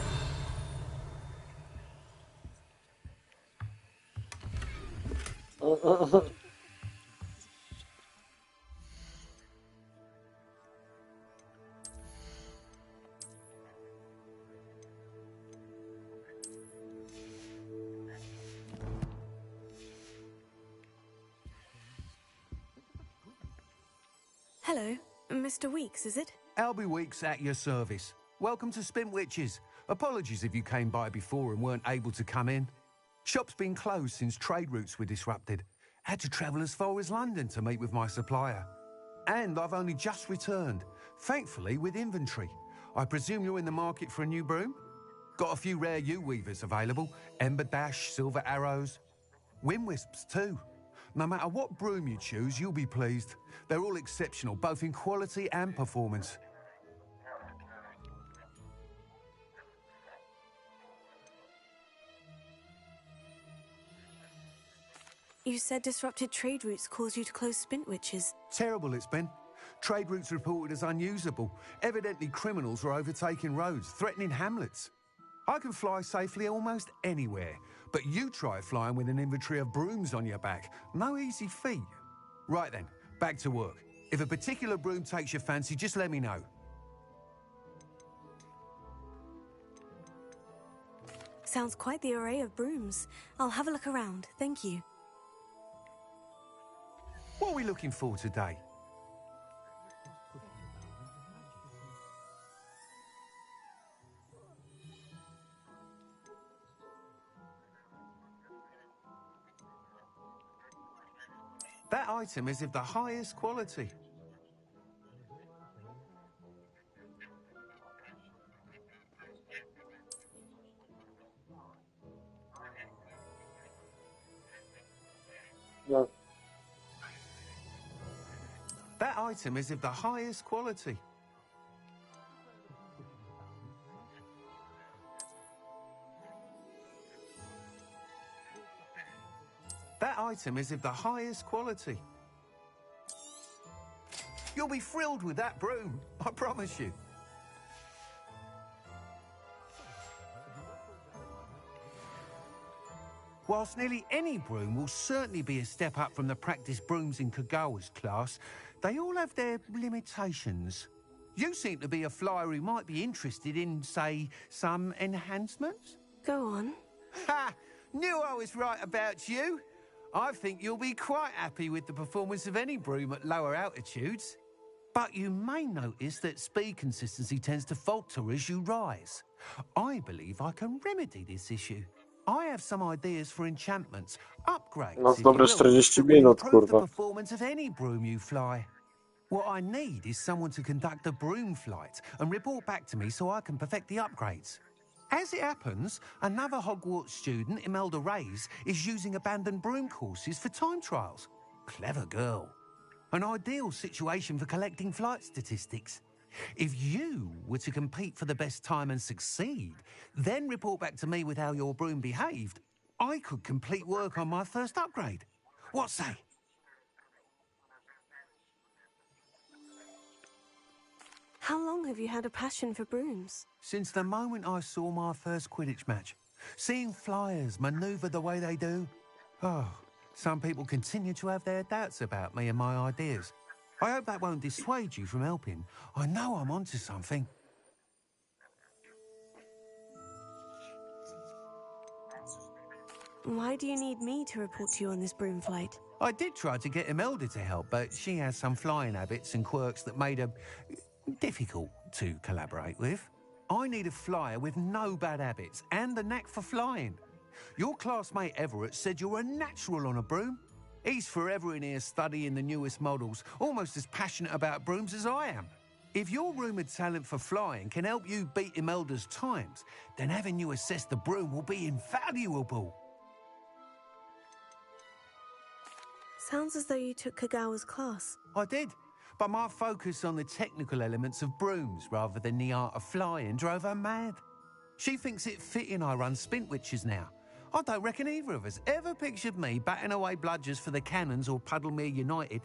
Hello, Mr. Weeks, is it? Albie Weeks at your service. Welcome to Spintwitches. Apologies if you came by before and weren't able to come in. Shop's been closed since trade routes were disrupted. Had to travel as far as London to meet with my supplier. And I've only just returned, thankfully with inventory. I presume you're in the market for a new broom? Got a few rare U-weavers available. Ember Dash, Silver Arrows. Wind Wisps too. No matter what broom you choose, you'll be pleased. They're all exceptional, both in quality and performance. You said disrupted trade routes caused you to close Spintwitches. Terrible it's been. Trade routes reported as unusable. Evidently criminals were overtaking roads, threatening hamlets. I can fly safely almost anywhere, but you try flying with an inventory of brooms on your back. No easy feat. Right then, back to work. If a particular broom takes your fancy, just let me know. Sounds quite the array of brooms. I'll have a look around, thank you. What are we looking for today? That item is of the highest quality. No. That item is of the highest quality. That item is of the highest quality. You'll be thrilled with that broom, I promise you. Whilst nearly any broom will certainly be a step up from the practice brooms in Kagawa's class, they all have their limitations. You seem to be a flyer who might be interested in, say, some enhancements? Go on. Ha! Knew I was right about you. I think you'll be quite happy with the performance of any broom at lower altitudes. But you may notice that speed consistency tends to falter as you rise. I believe I can remedy this issue. I have some ideas for enchantments, upgrades, No, if you dobre will, 40 that will minut, improve the kurwa. performance of any broom you fly. What I need is someone to conduct a broom flight and report back to me so I can perfect the upgrades. As it happens, another Hogwarts student, Imelda Reyes, is using abandoned broom courses for time trials. Clever girl. An ideal situation for collecting flight statistics. If you were to compete for the best time and succeed, then report back to me with how your broom behaved, I could complete work on my first upgrade. What say? How long have you had a passion for brooms? Since the moment I saw my first Quidditch match. Seeing flyers manoeuvre the way they do. Oh, some people continue to have their doubts about me and my ideas. I hope that won't dissuade you from helping. I know I'm onto something. Why do you need me to report to you on this broom flight? I did try to get Imelda to help, but she has some flying habits and quirks that made her difficult to collaborate with. I need a flyer with no bad habits and the knack for flying. Your classmate Everett said you're a natural on a broom. He's forever in here studying the newest models, almost as passionate about brooms as I am. If your rumoured talent for flying can help you beat Imelda's times, then having you assess the broom will be invaluable. Sounds as though you took Kagawa's class. I did, but my focus on the technical elements of brooms rather than the art of flying drove her mad. She thinks it fitting I run Spintwitches now. I don't reckon either of us ever pictured me batting away bludgers for the Cannons or Puddlemere United.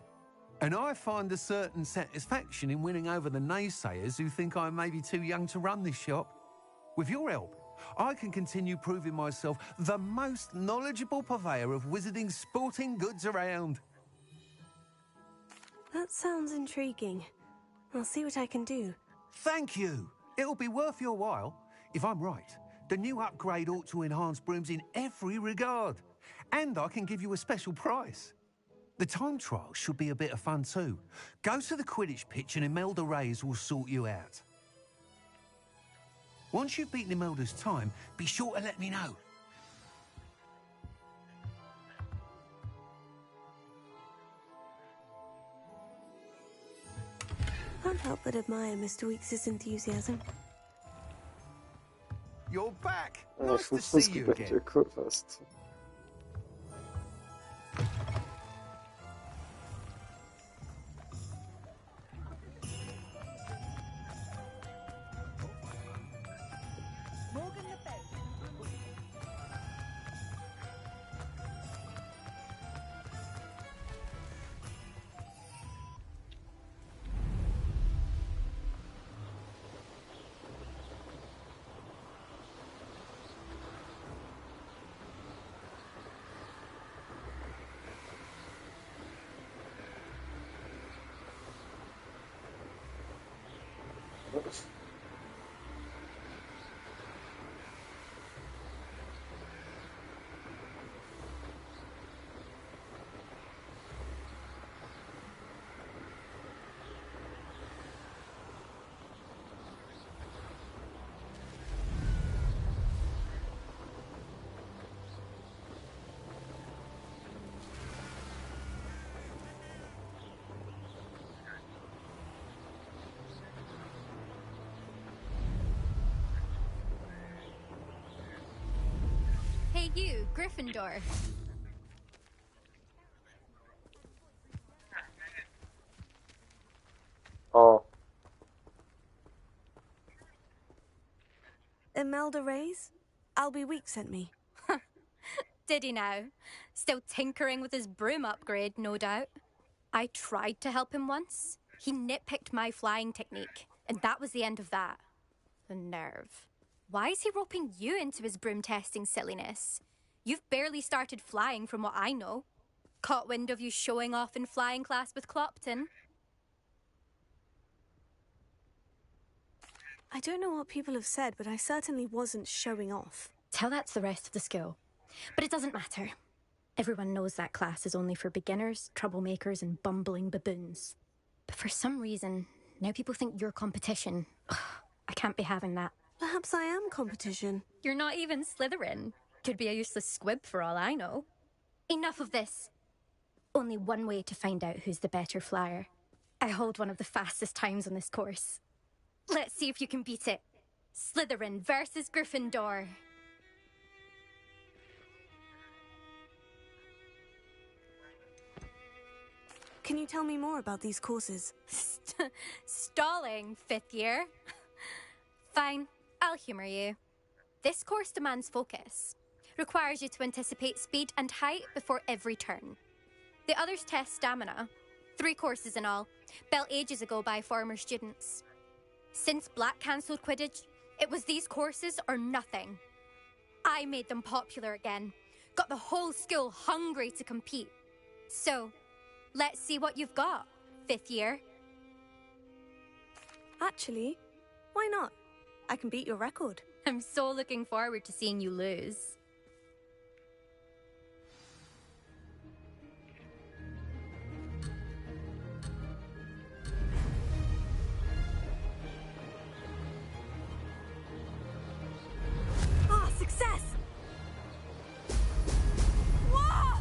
And I find a certain satisfaction in winning over the naysayers who think I may be too young to run this shop. With your help, I can continue proving myself the most knowledgeable purveyor of wizarding sporting goods around. That sounds intriguing. I'll see what I can do. Thank you. It'll be worth your while. If I'm right, the new upgrade ought to enhance brooms in every regard. And I can give you a special price. The time trial should be a bit of fun too. Go to the Quidditch pitch and Imelda Reyes will sort you out. Once you've beaten Imelda's time, be sure to let me know. Can't help but admire Mr. Weeks' enthusiasm. You're back. No, Nice to see you będzie, again. kurwa, jest. Morgan Le Fay. you, Gryffindor? O, Imelda Reyes? Albie Week sent me. Did he now? Still tinkering with his broom upgrade, no doubt. I tried to help him once. He nitpicked my flying technique, and that was the end of that. The nerve. Why is he roping you into his broom testing silliness? You've barely started flying from what I know. Caught wind of you showing off in flying class with Clopton. I don't know what people have said, but I certainly wasn't showing off. Tell that to the rest of the school. But it doesn't matter. Everyone knows that class is only for beginners, troublemakers, and bumbling baboons. But for some reason, now people think you're competition. Ugh, I can't be having that. Perhaps I am competition. You're not even Slytherin. Could be a useless squib for all I know. Enough of this. Only one way to find out who's the better flyer. I hold one of the fastest times on this course. Let's see if you can beat it. Slytherin versus Gryffindor. Can you tell me more about these courses? Stalling, 5th year? Fine, I'll humour you. This course demands focus. Requires you to anticipate speed and height before every turn. The others test stamina. 3 courses in all, built ages ago by former students. Since Black cancelled Quidditch, it was these courses or nothing. I made them popular again. Got the whole school hungry to compete. So, let's see what you've got, 5th year. Actually, why not? I can beat your record. I'm so looking forward to seeing you lose. Ah, success! Whoa!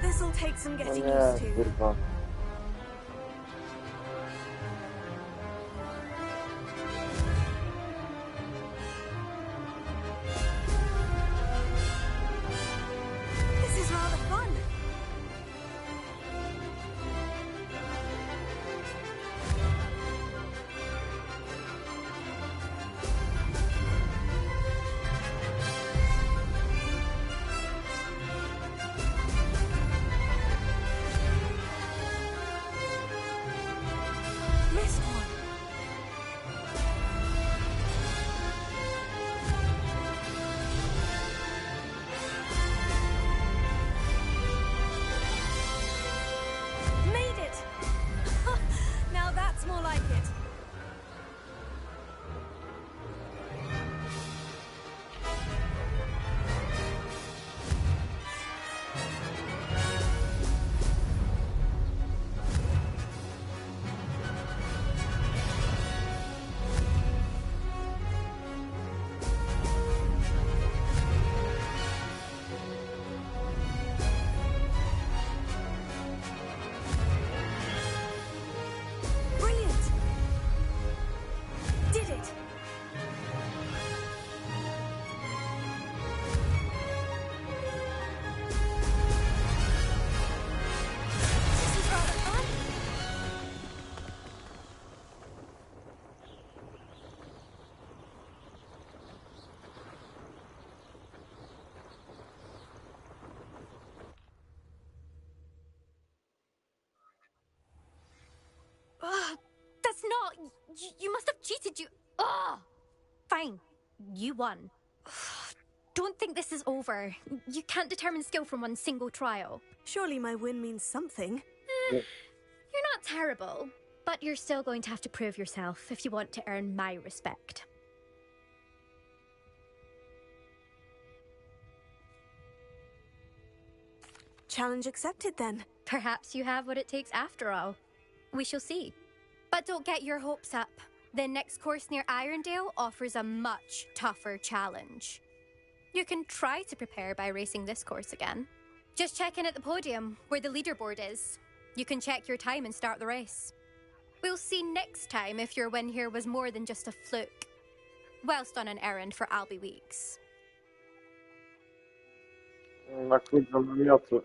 This'll take some o getting nie, used to. kurwa. This is rather fun. Missed one. Made it! Now that's more like it. Brilliant! Did it! This is rather fun. Ugh, that's not... You must have cheated, you... Ugh! Fine, you won. Don't think this is over. You can't determine skill from one single trial. Surely my win means something. You're not terrible, but you're still going to have to prove yourself if you want to earn my respect. Challenge accepted then. Perhaps you have what it takes after all. We shall see. But don't get your hopes up. The next course near Irondale offers a much tougher challenge. You can try to prepare by racing this course again. Just check in at the podium, where the leaderboard is. You can check your time and start the race. We'll see next time if your win here was more than just a fluke. Whilst on an errand for Albie Weeks. Na kurwa namiotu.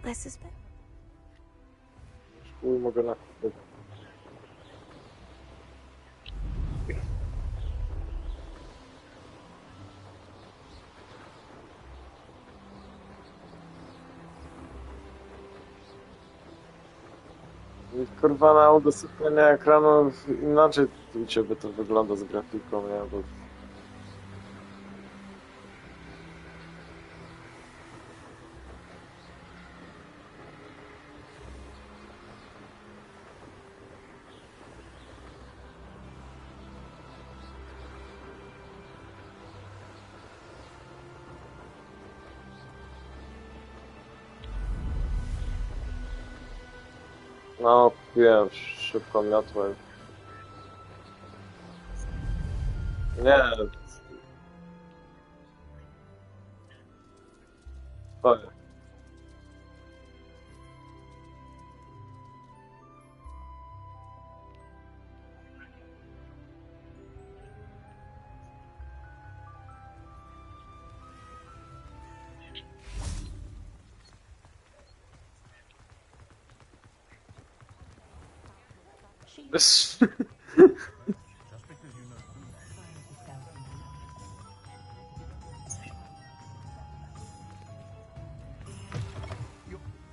I suspect. Chuj, mogę nakupić. Kurwa na udosypianie ekranu inaczej u ciebie to wygląda z grafiką, nie? Bo... No, kupiłem szybko miotłę. Nie. Twoje.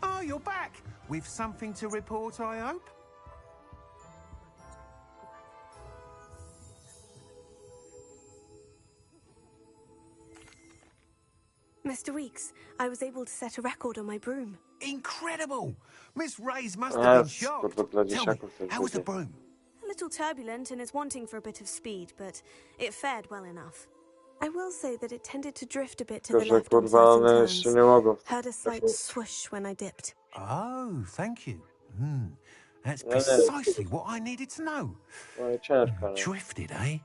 Oh, you're back! With something to report, I hope? Mr. Weeks, I was able to set a record on my broom. Incredible! Miss Reyes must have been shocked. Tell me, how was the broom? A little turbulent and is wanting for a bit of speed, but it fared well enough. I will say that it tended to drift a bit to the left on certain turns. Heard a slight swoosh when I dipped. Oh, thank you. That's precisely what I needed to know. Drifted, eh?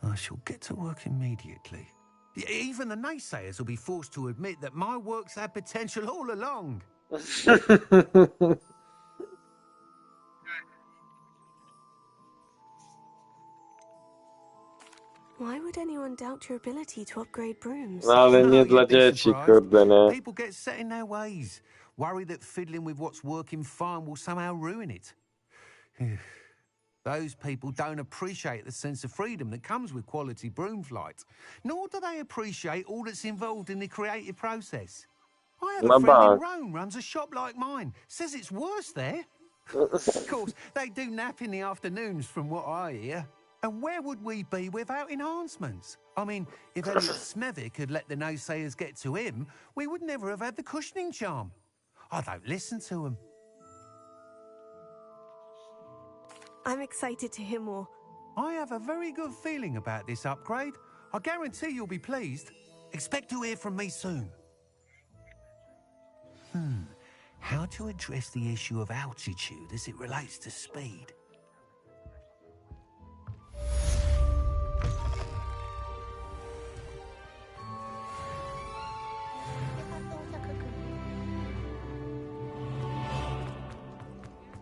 I shall get to work immediately. Even the naysayers will be forced to admit that my work's had potential all along. Why would anyone doubt your ability to upgrade brooms? No, ale nie dla dzieci, kurde, nie. People get set in their ways, worry that fiddling with what's working fine will somehow ruin it. Those people don't appreciate the sense of freedom that comes with quality broom flight, nor do they appreciate all that's involved in the creative process. I have a friend in Rome runs a shop like mine, says it's worse there. Of course, they do nap in the afternoons from what I hear. And where would we be without enhancements? I mean, if Elliot Smethwick had let the naysayers get to him, we would never have had the cushioning charm. I don't listen to them. I'm excited to hear more. I have a very good feeling about this upgrade. I guarantee you'll be pleased. Expect to hear from me soon. How to address the issue of altitude as it relates to speed?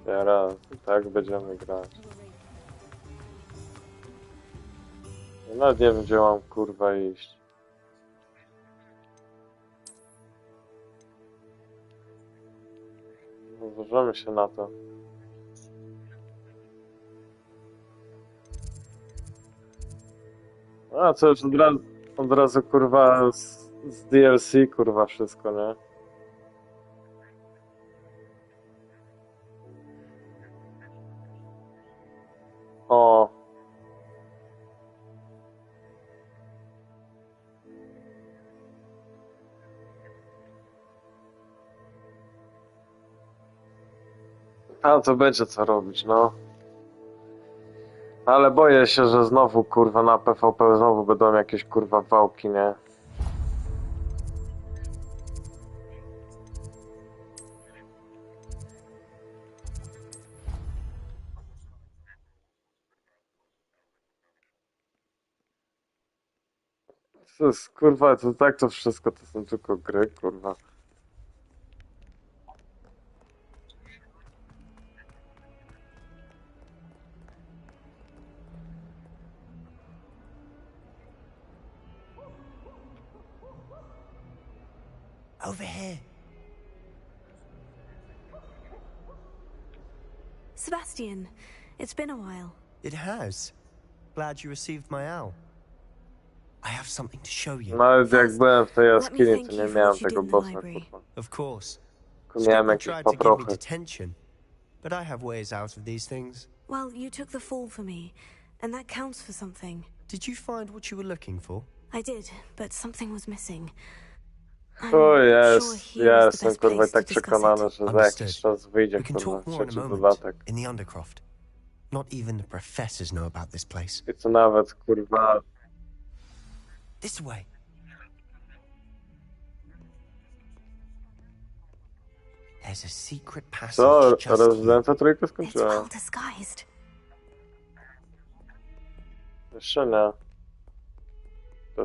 Teraz tak będziemy grać. Ja nawet nie wiem, gdzie mam kurwa iść. Zważamy się na to. A co już od razu kurwa z DLC kurwa wszystko, nie? O. A to będzie co robić, no. Ale boję się, że znowu kurwa na PvP znowu będą jakieś kurwa wałki, nie? To jest kurwa, to tak to wszystko to są tylko gry, kurwa. Over here. Sebastian, it's been a while. It has. Glad you received my owl. I have something to show you. Nawet jak byłem w tej jaskini, to nie miałem tego bossa, kurwa. Of course. Tylko miałem Skipper jakieś tried to give me paprochy. detention, but I have ways out of these things. Well, you took the fall for me, and that counts for something. Did you find what you were looking for? I did, but something was missing. O jest, ja jestem kurwa tak przekonany, że za jakiś czas wyjdzie We can kurwa talk more in a trzeci moment. dodatek. In the Undercroft. Not even the professors know about this place. I co nawet kurwa... This way. There's a secret passage Co? just here. Rezydenta trójkę It's skończyłem? well disguised. Jeszcze nie. To...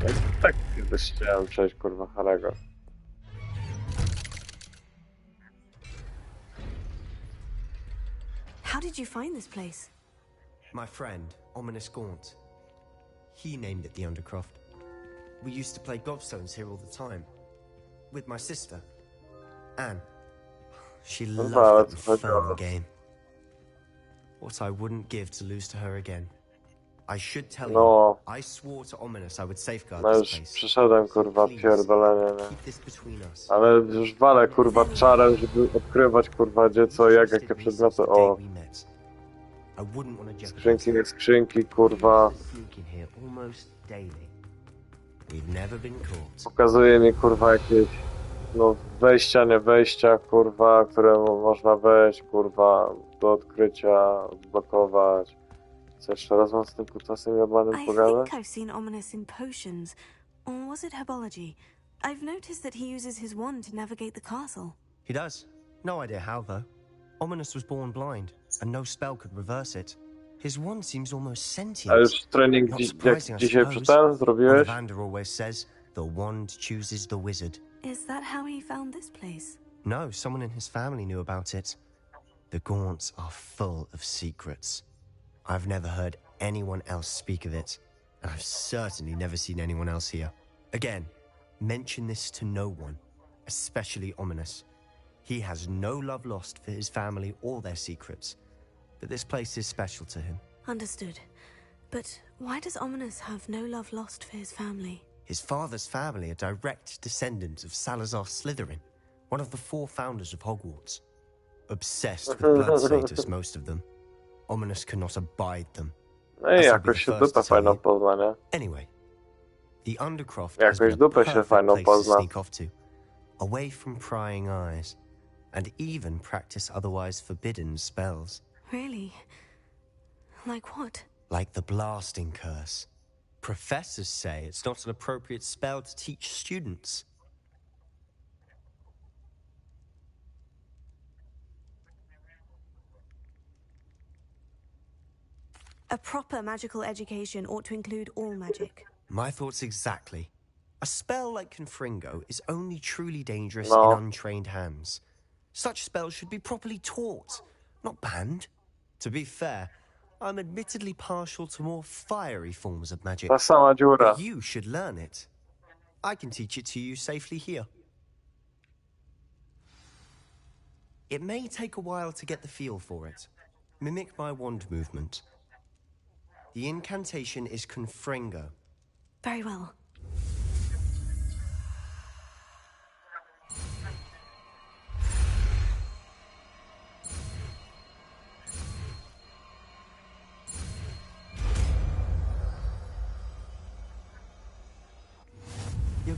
Ja tak kiedyś chciałem przejść kurwa Harego. How did you find this place? My friend, Ominous Gaunt. He named it the Undercroft. We used to play gobstones here all the time. With my sister, Anne. She loved that infernal game. What I wouldn't give to lose to her again. I should tell you, I swore to Ominous I would safeguard No this już place. przeszedłem kurwa pierdolenie, nie? Keep this between us. Ale już walę kurwa czarem, żeby odkrywać kurwa gdzie co, jakie przedmioty, o. I wouldn't want to jeopardize Skrzynki, nie skrzynki, kurwa. sneaking here almost daily. We've never been caught. Pokazuje mi kurwa jakieś, no wejścia, nie wejścia, kurwa, które można wejść, kurwa, do odkrycia, odblokować. Co jeszcze raz mam z tym kutasem jebanym I pogadać? think I've seen Ominous in potions. Or was it herbology? I've noticed that he uses his wand to navigate the castle. He does. No idea how, though. Ominous was born blind, and no spell could reverse it. His wand seems almost sentient. A już trening Not jak surprising, I dzisiaj suppose. przed zrobiłeś? Ollivander always says, the wand chooses the wizard. Is that how he found this place? No, someone in his family knew about it. The Gaunts are full of secrets. I've never heard anyone else speak of it, and I've certainly never seen anyone else here. Again, mention this to no one, especially Ominous. He has no love lost for his family or their secrets, but this place is special to him. Understood. But why does Ominous have no love lost for his family? His father's family are direct descendants of Salazar Slytherin, one of the 4 founders of Hogwarts. Obsessed with blood status, most of them. Ominous cannot abide them. No i jakoś się dupę fajną pozna, nie? Anyway, the Undercroft Jakoś has been a dupę się perfect fajną place to pozna. sneak off to, away from prying eyes, and even practice otherwise forbidden spells. Really? Like what? Like the blasting curse. Professors say it's not an appropriate spell to teach students. A proper magical education ought to include all magic. My thoughts exactly. A spell like Confringo is only truly dangerous No. in untrained hands. Such spells should be properly taught, not banned. To be fair, I'm admittedly partial to more fiery forms of magic. Ta sama dziura. But you should learn it. I can teach it to you safely here. It may take a while to get the feel for it. Mimic my wand movement. The incantation is Confringo. Very well.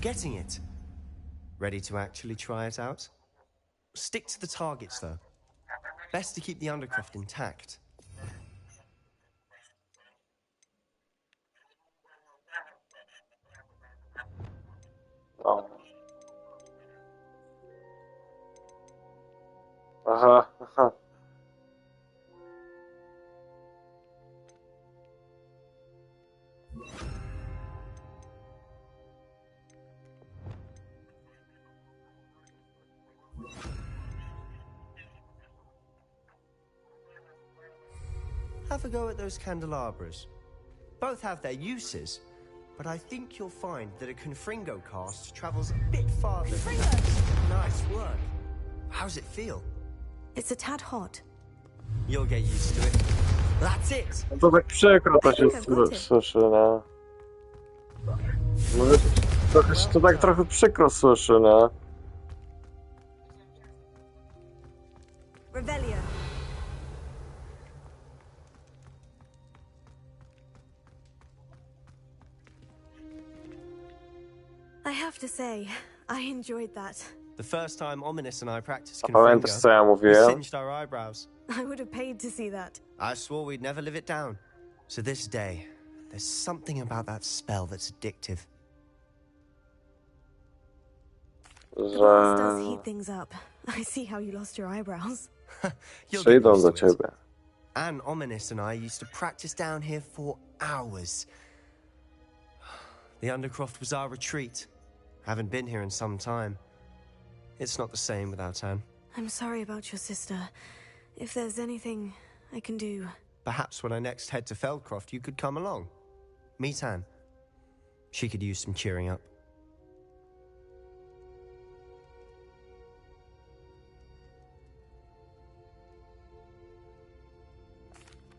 getting it. Ready to actually try it out? Stick to the targets, though. Best to keep the Undercroft intact. O. Aha, aha. Have a go at those candelabras. Both have their uses, but I think you'll find that a Confringo cast travels a bit farther. Nice work. How's it feel? It's a tad hot. You'll get used to it. That's it. No to tak przykro to się słyszy, no. No to tak trochę przykro słyszy, no. Revelio. I have to say, I enjoyed that. The first time Ominous and I practiced A pamiętasz, co ja Confringo, we mówiłem? singed our eyebrows. I would have paid to see that. I swore we'd never live it down. So this day, there's something about that spell that's addictive. The blast does heat things up. I see how you lost your eyebrows. Przyjdą do ciebie. And Ominous and I used to practice down here for hours. The Undercroft was our retreat. Haven't been here in some time. It's not the same without Anne. I'm sorry about your sister. If there's anything I can do... Perhaps when I next head to Feldcroft, you could come along. Meet Anne. She could use some cheering up.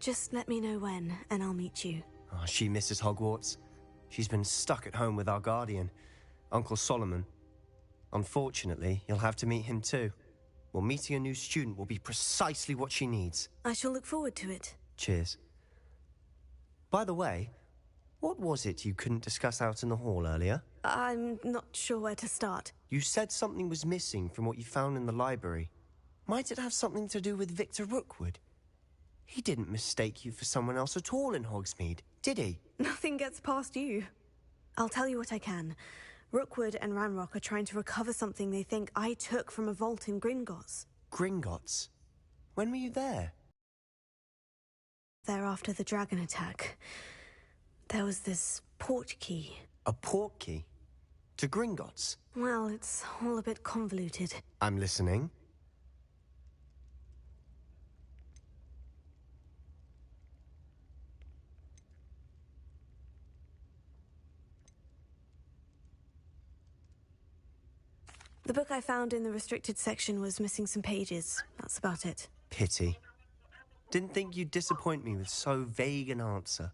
Just let me know when, and I'll meet you. Oh, she misses Hogwarts. She's been stuck at home with our guardian, Uncle Solomon. Unfortunately, you'll have to meet him too. Well, meeting a new student will be precisely what she needs. I shall look forward to it. Cheers. By the way, what was it you couldn't discuss out in the hall earlier? I'm not sure where to start. You said something was missing from what you found in the library. Might it have something to do with Victor Rookwood? He didn't mistake you for someone else at all in Hogsmeade, did he? Nothing gets past you. I'll tell you what I can. Rookwood and Ranrock are trying to recover something they think I took from a vault in Gringotts. Gringotts? When were you there? There after the dragon attack. There was this port key. A port key? To Gringotts? Well, it's all a bit convoluted. I'm listening. The book I found in the restricted section was missing some pages. That's about it. Pity. Didn't think you'd disappoint me with so vague an answer.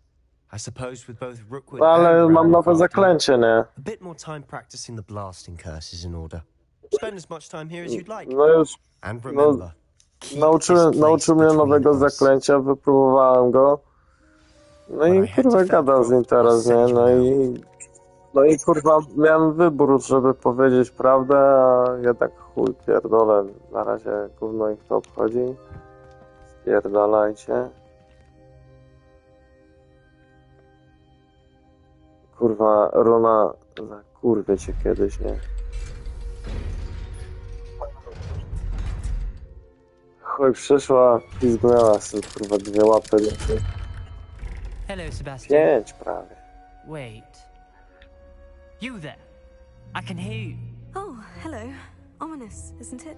I suppose with both Rookwood Ale and mam nowe Ranrock, zaklęcie, nie? a bit more time practicing the blasting curse is in order. Spend as much time here as you'd like. No już... And remember, Nauczył mnie nowego zaklęcia, wypróbowałem go. No i kurwa gadał z nim teraz, nie? No i kurwa miałem wybór, żeby powiedzieć prawdę, a jednak chuj pierdolę. Na razie gówno ich to obchodzi. Spierdalajcie. Kurwa, Rona zakurwie cię kiedyś, nie? Chuj, przyszła, pizgnęła sobie, kurwa, 2 łapy. Hello, Sebastian. 5 prawie. Wait. You there? I can hear you. Oh, hello. Ominous, isn't it?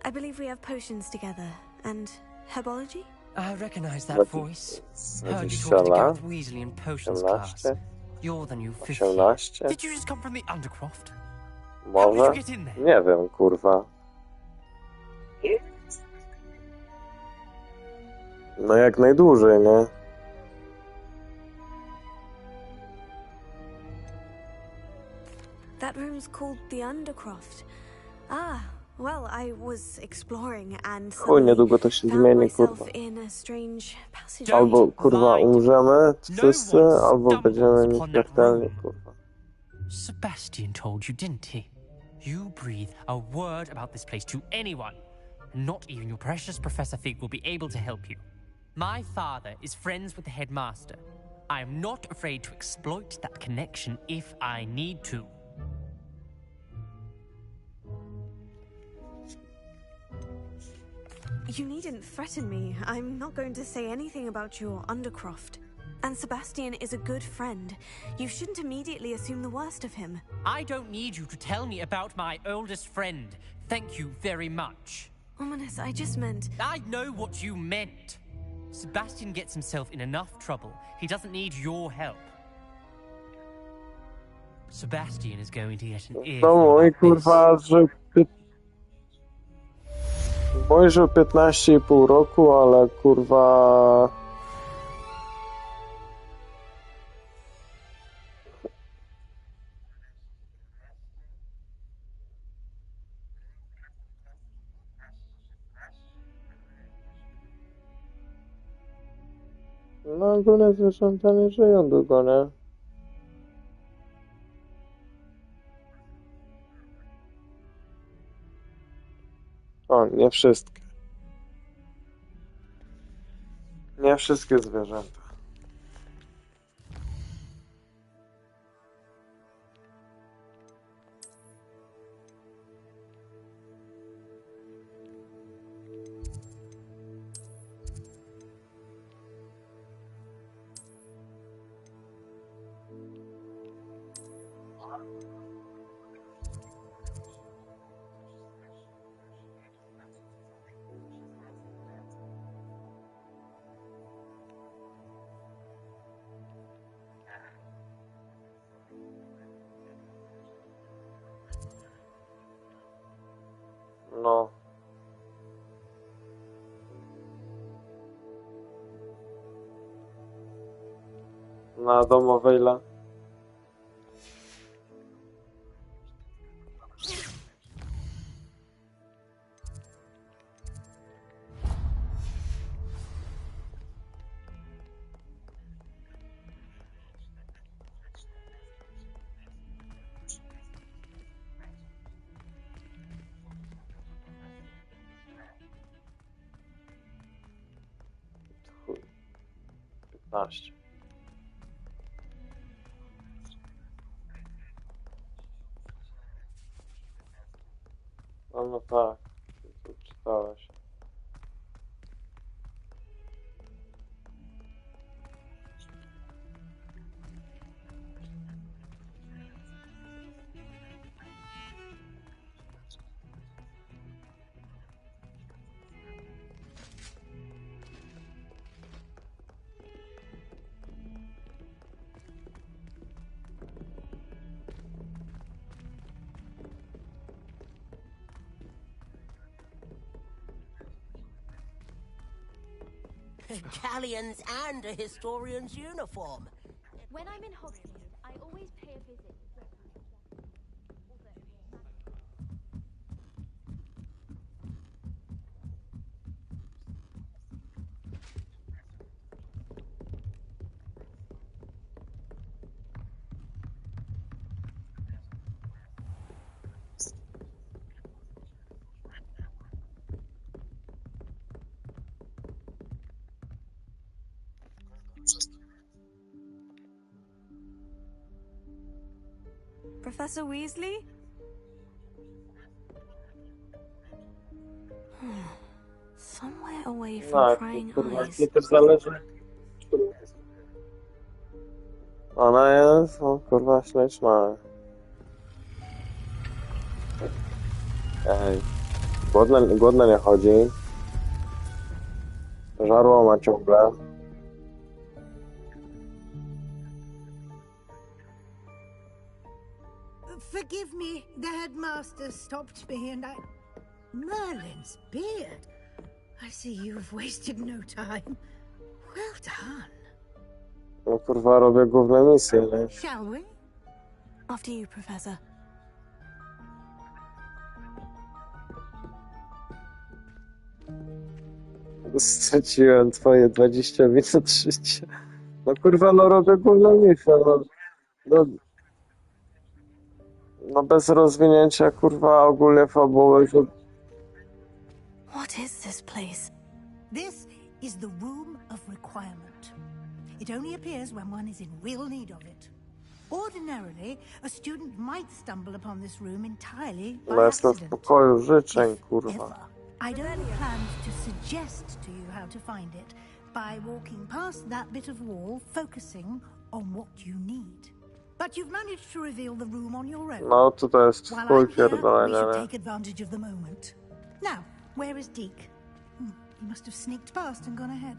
I believe we have potions together. And herbology? I recognize that voice. Heard you talk to Gareth Weasley in potions class. You're the new 5th year. Did you just come from the Undercroft? How did you get in there? Nie wiem, kurwa. No jak najdłużej, nie? That room's called the Undercroft. Ah, well, I was exploring and Chuj, niedługo to się zmieni, kurwa. in a strange passage. Albo, kurwa, umrzemy wszyscy, albo będziemy nieśmiertelni, kurwa. Sebastian told you, didn't he? You breathe a word about this place to anyone, and not even your precious Professor Fig will be able to help you. My father is friends with the headmaster. I am not afraid to exploit that connection if I need to. You needn't threaten me. I'm not going to say anything about your Undercroft. And Sebastian is a good friend. You shouldn't immediately assume the worst of him. I don't need you to tell me about my oldest friend. Thank you very much. Ominous, I just meant... I know what you meant. Sebastian gets himself in enough trouble. He doesn't need your help. Sebastian is going to get an ear. Mój kurwa, że... Mój, że 15,5 roku, ale kurwa... No ogólnie zwierzęta nie żyją długo, nie? O, nie wszystkie. Nie wszystkie zwierzęta. No. Na domowej Chuj. 15. No tak, to czytałeś. Galleons and a historian's uniform. When I'm in Hogsmeade, I always pay a visit. Professor Weasley? Somewhere away from prying eyes. Mi też zależy. Ona jest, o kurwa, śliczna. Ej, głodna nie chodzi. Żarło ma ciągle. Forgive me, the headmaster stopped me and I... Merlin's beard. I see you've wasted no time. Well done. No kurwa, robię główne misje, nie? Shall we? After you, Professor. Straciłem twoje 20 minut życia. No kurwa, no robię główne misje, no. No bez rozwinięcia, kurwa, ogólnie fabuły. What is this place? This is the Room of Requirement. It only appears when one is in real need of it. Ordinarily, a student might stumble upon this room entirely by No jestem w accident. pokoju życzeń, kurwa. I'd only planned to suggest to you how to find it by walking past that bit of wall, focusing on what you need. But you've managed to reveal the room on your own. No, to jest While chuj I'm here, we pierdolenia, should nie? take advantage of the moment. Now, where is Deke? He must have sneaked past and gone ahead.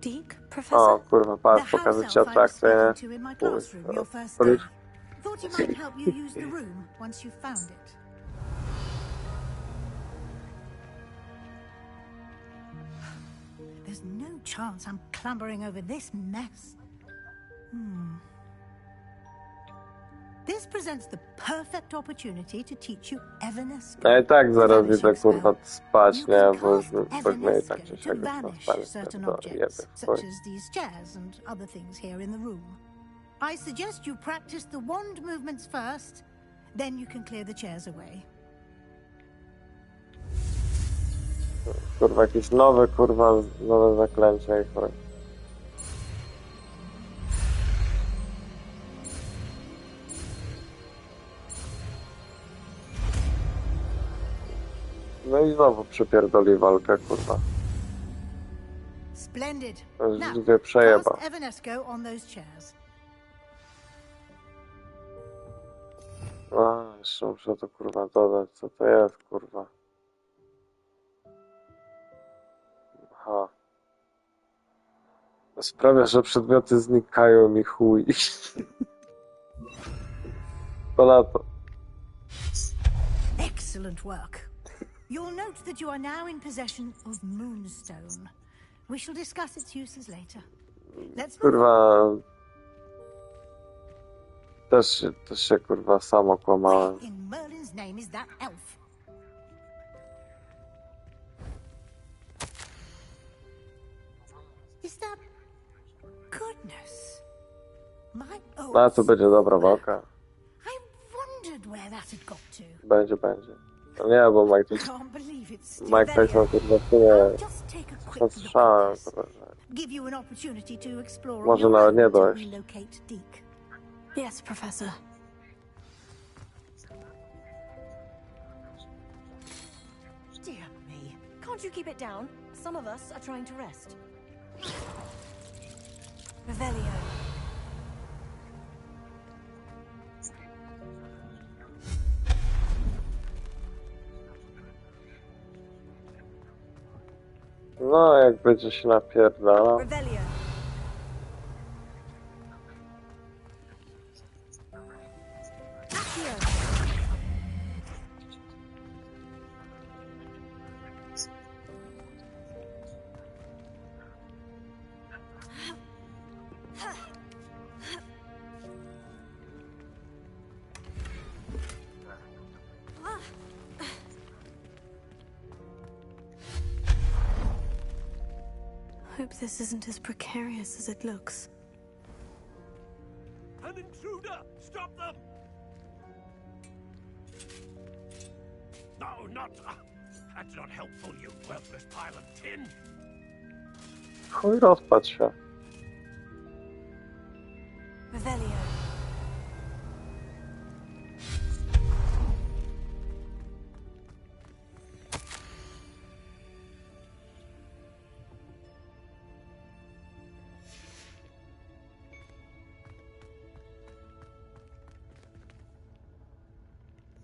Deke, O, Professor? kurwa, patrz, pokażę ci atrakcję, nie? To in my classroom your first Chuj. day. Thought he might help you use the room once you've found it. There's no chance I'm clambering over this mess. This presents the perfect opportunity to teach you Evanesco. Ja i tak zaraz idę, kurwa, spać, nie? Bo już pewnie i tak czy siak już Vanish nastanie, certain to objects, jeby, such as these chairs and other things here in the room. I suggest you practice the wand movements first, then you can clear the chairs away. Kurwa, jakieś nowe, kurwa, nowe zaklęcia i chuj. No i znowu przypierdoli walkę, kurwa. Splendid. Już Now, dwie przejeba. cast Evanesco on those chairs. A, jeszcze muszę to, kurwa, dodać. Co to jest, kurwa? Aha. Sprawia, że przedmioty znikają mi chuj. To na to. Excellent work. You'll note that you are now in possession of Moonstone. We shall discuss its uses later. Let's move Kurwa. Też się, kurwa, samo kłamałem. in Merlin's name is that elf? Is that... Goodness. My No, to będzie dobra walka. wondered where that had got to. Będzie. No nie, bo Can't believe it's Mike Tyson, kurwa, w sumie słyszałem, kurwa, że give you an opportunity to explore może on your nawet nie own to dojść. relocate Deke. Yes, Professor. Dear me. Can't you keep it down? Some of us are trying to rest. Revelio. No, jak będzie się napierdala. Revelio. Hope this isn't as precarious as it looks. An intruder! Stop them! No, not... that's not helpful, you worthless pile of tin! Chuj, rozpadł się. Revelio.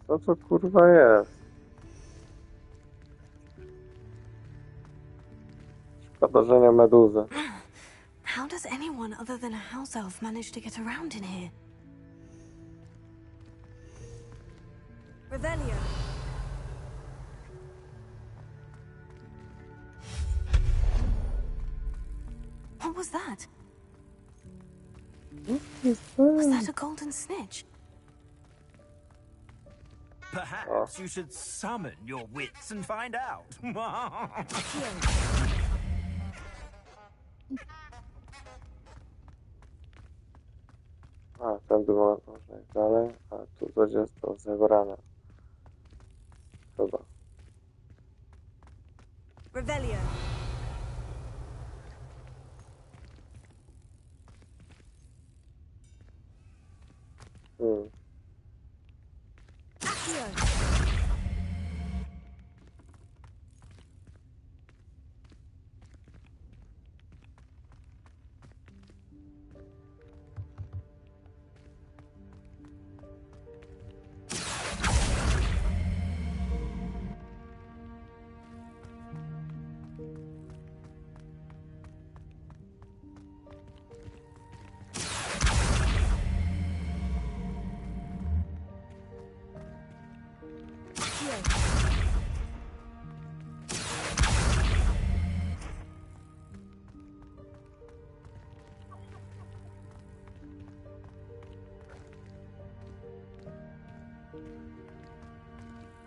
Co to, kurwa, jest? Szkoda, że nie meduzy. How does anyone other than a house elf manage to get around in here? Revelio. What was that? Was that a golden snitch? Perhaps you should summon your wits and find out. A, Tędy można iść dalej, a tu coś jest do zebrania. Chyba. Revelio.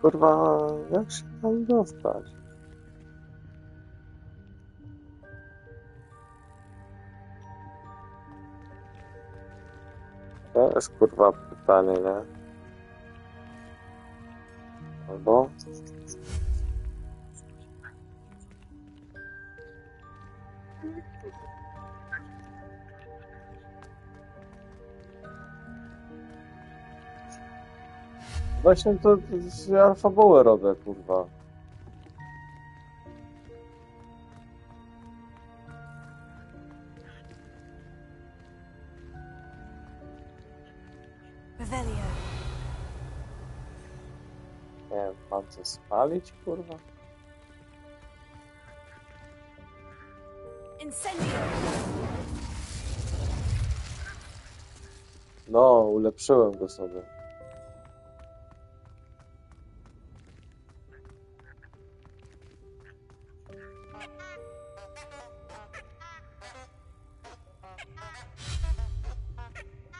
Kurwa, jak się tam dostać? To jest kurwa pytanie, nie? Albo... Właśnie to ja fabułę robię, kurwa. Revelio. Nie wiem, mam co spalić, kurwa? Incendio. No, ulepszyłem go sobie.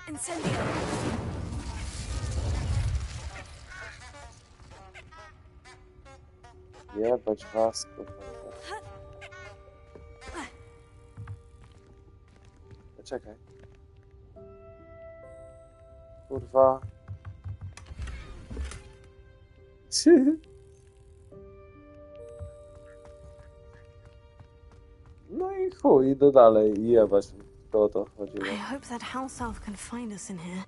Incendio. Jebać was, kurwa. Czekaj. Kurwa. No i chuj, idę dalej i jebać. To o to chodziło. I hope that house elf can find us in here.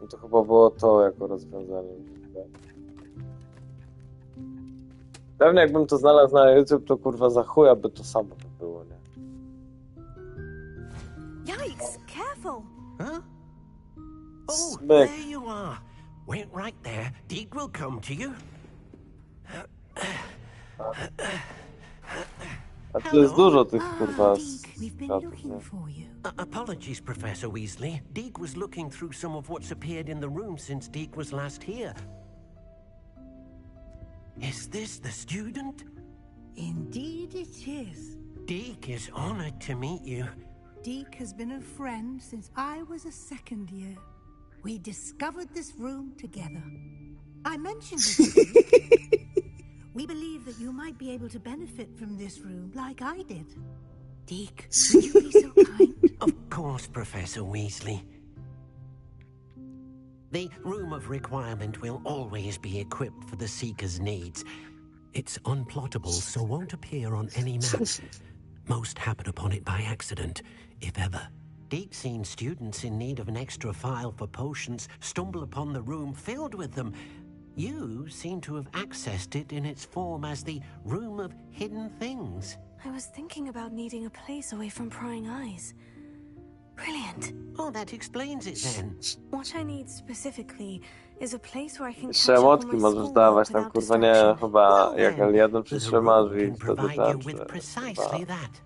No to chyba było to jako rozwiązanie. Pewnie jakbym to znalazł na YouTube, to kurwa za chuja by to samo było, nie? Yikes! Careful! Huh? Oh, Smack. there you are. Wait right there. Deke will come to you. A tu jest dużo tych kurwa We've been światów, looking nie? for you. Apologies, Professor Weasley. Deke was looking through some of what's appeared in the room since Deke was last here. Is this the student? Indeed it is. Deke is honored to meet you. Deke has been a friend since I was a second year. We discovered this room together. I mentioned it to Deke. We believe that you might be able to benefit from this room like I did. Deke, would you be so kind? Of course, Professor Weasley. The Room of Requirement will always be equipped for the Seeker's needs. It's unplottable, so won't appear on any map. Most happen upon it by accident, if ever. Deke's seen students in need of an extra file for potions stumble upon the room filled with them. You seem to have accessed it in its form as the Room of Hidden Things. I was thinking about needing a place away from prying eyes. Brilliant. Oh, that explains it then. What I need specifically is a place where I can catch Jeszcze up on emotki my możesz schoolwork dawać tam, without kurwa, nie, distraction. chyba jak L1 przytrzymasz i Can wtedy provide tam, you with czy precisely chyba that.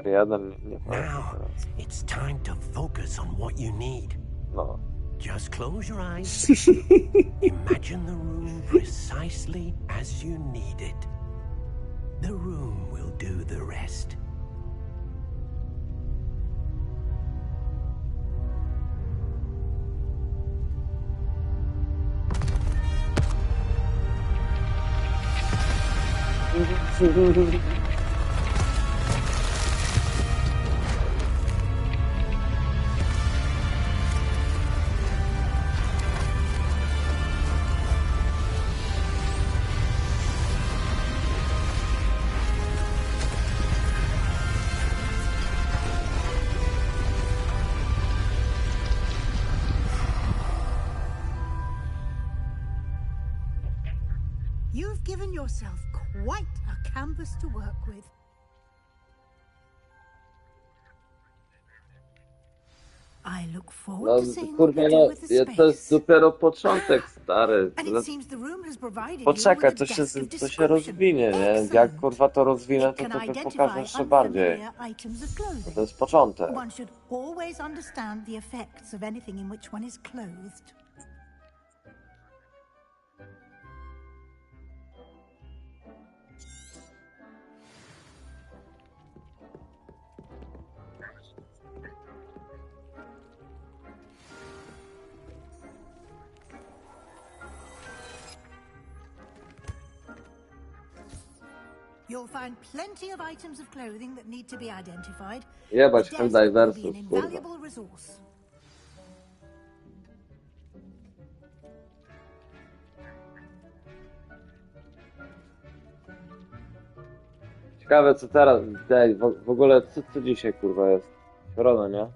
R1, nie Now, pamiętam teraz. it's time to focus on what you need. No. Just close your eyes. Imagine the room precisely as you need it. The room will do the rest. You've given yourself quite a canvas to work with. I look forward to seeing what kurwa, you do with the to space. jest dopiero początek, stary. And it seems the room has provided you Poczekaj, with a desk of to się description. rozwinie, nie? Jak Excellent. kurwa to rozwinę, It to can pokażę identify jeszcze bardziej. unfamiliar items of clothing. To jest początek. One should always understand the effects of anything in which one is clothed. You'll find plenty of items of clothing that need to be identified. Jebać The ten desk will be an diversus, kurwa. invaluable resource. Ciekawe co teraz, daj, w ogóle co dzisiaj kurwa jest? Środa, nie?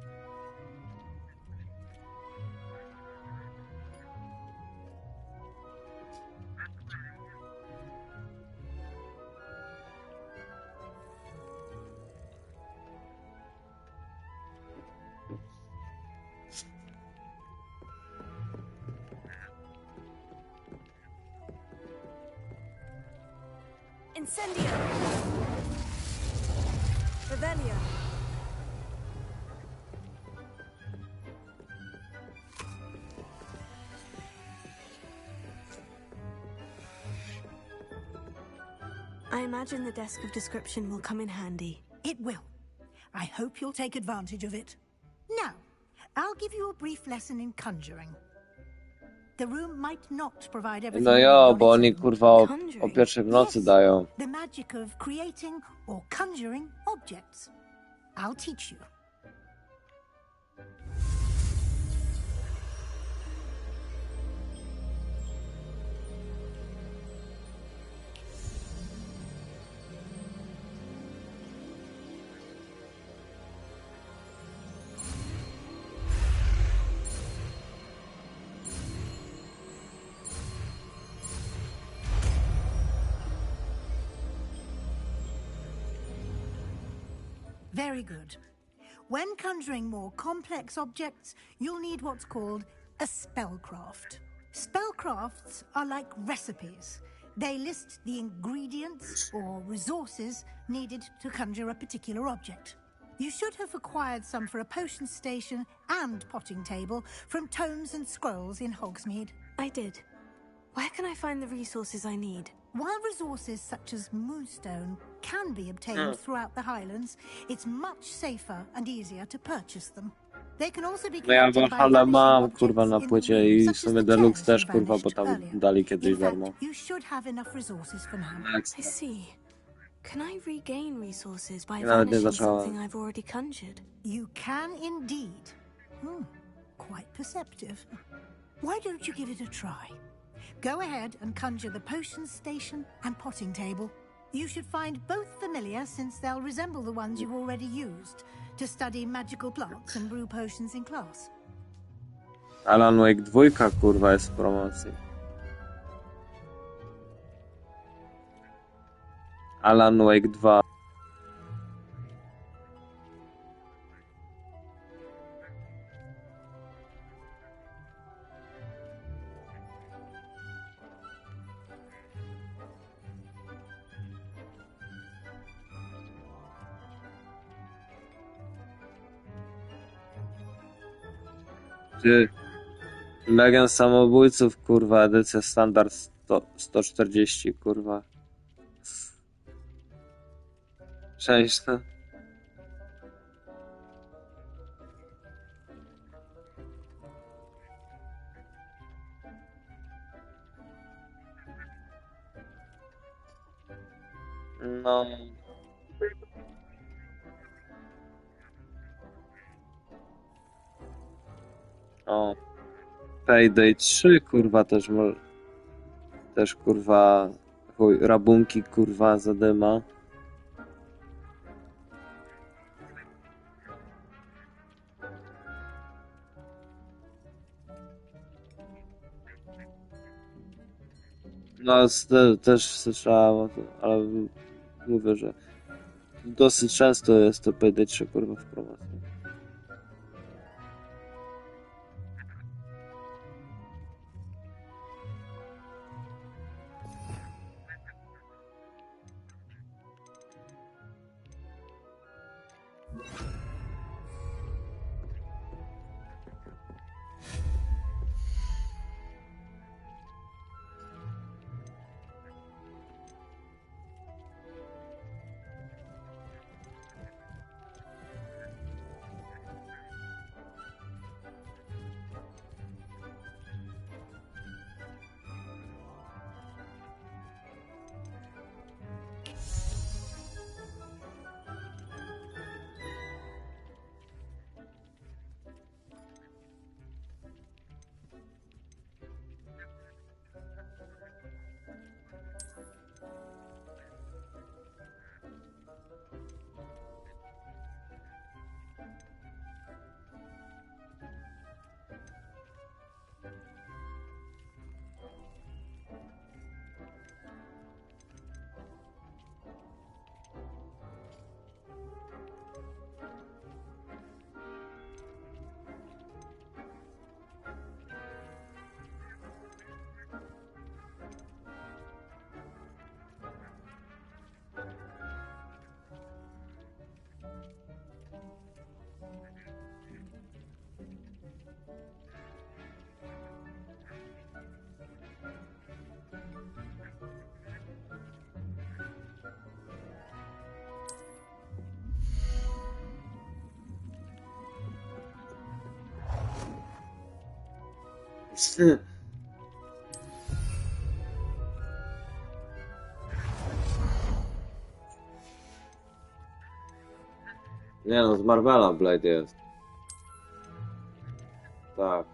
Incendio! Revelio! I imagine the desk of description will come in handy. It will. I hope you'll take advantage of it. Now, I'll give you a brief lesson in conjuring. The room might not provide everything. No jo, bo oni kurwa o pierwszej w nocy dają. The magic of creating or conjuring objects. I'll teach you. Very good. When conjuring more complex objects, you'll need what's called a spellcraft. Spellcrafts are like recipes. They list the ingredients or resources needed to conjure a particular object. You should have acquired some for a potion station and potting table from tomes and scrolls in Hogsmeade. I did. Where can I find the resources I need? While resources such as moonstone can be obtained throughout the Highlands, it's much safer and easier to purchase them. They can also be No ja collected by Valhalla vanishing mam objects kurwa na in the płycie room, i w such as sumie the Deluxe chairs też you kurwa, bo vanished tam earlier. dali kiedyś In fact, darmo. you should have enough resources for now. I see. Can I regain resources by Ja nawet nie vanishing zacząłem. something I've already conjured? You can indeed. Quite perceptive. Why don't you give it a try? Go ahead and conjure the potion station and potting table. You should find both familiar since they'll resemble the ones you've already used to study magical plants and brew potions in class. Alan Wake 2 kurwa jest w promocji. Alan Wake 2. Ty, Legend Samobójców, kurwa, edycja standard 140, kurwa. Cześć, no. No. O. Payday 3, kurwa, też może. Też, kurwa, chuj, rabunki, kurwa, zadyma. No, też słyszałem, ale mówię, że dosyć często jest to Payday 3, kurwa, w promocji. Nie no, z Marvela Blade jest. Tak.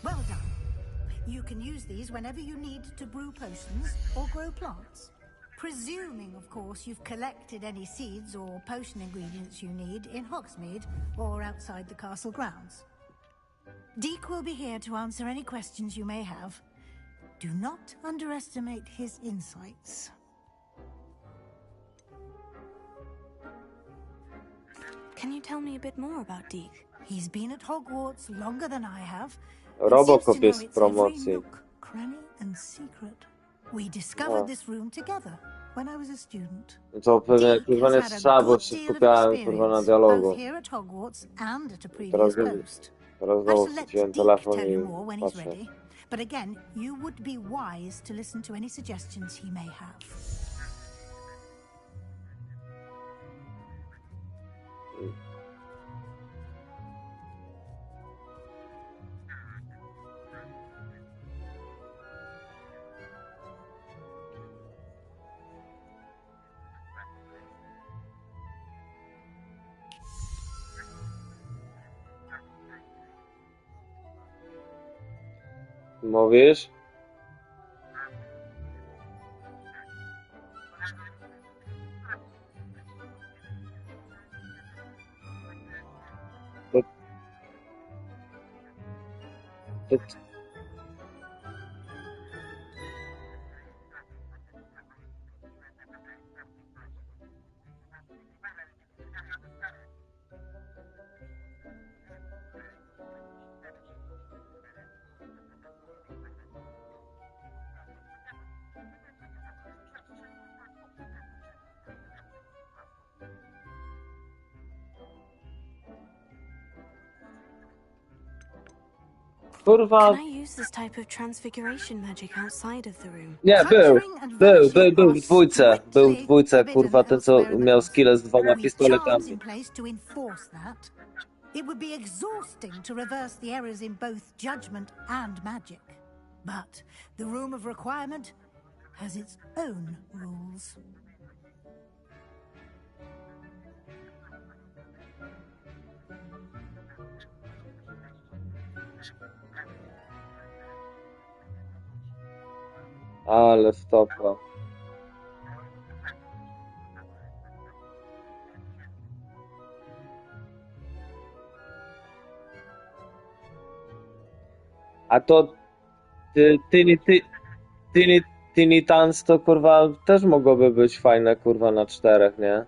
Well done. You can use these whenever you need to brew potions or grow plants. Presuming, of course, you've collected any seeds or potion ingredients you need in Hogsmeade or outside the castle grounds. Deke will be here to answer any questions you may have. Do not underestimate his insights. Can you tell me a bit more about Deke? He's been at Hogwarts longer than I have. Robocop jest w promocji. Cranny and secret. We discovered this room together when I was a student. To pewnie kurwa nie strzała, bo się skupiałem kurwa na dialogu. Here at Hogwarts and at a Teraz previous post. znowu chwyciłem telefon i patrzę. But again, you would be wise to listen to any suggestions he may have. Mówisz? To... Kurwa. Can I use this type of transfiguration magic outside of the room? Nie, był w dwójce. Był w dwójce, kurwa, ten co miał skille z 2 Charms pistoletami. in place to enforce that. It would be exhausting to reverse the errors in both judgment and magic. But the Room of Requirement has its own rules. Ale stopa. A to Tiny Tans to kurwa też mogłoby być fajne kurwa na 4, nie?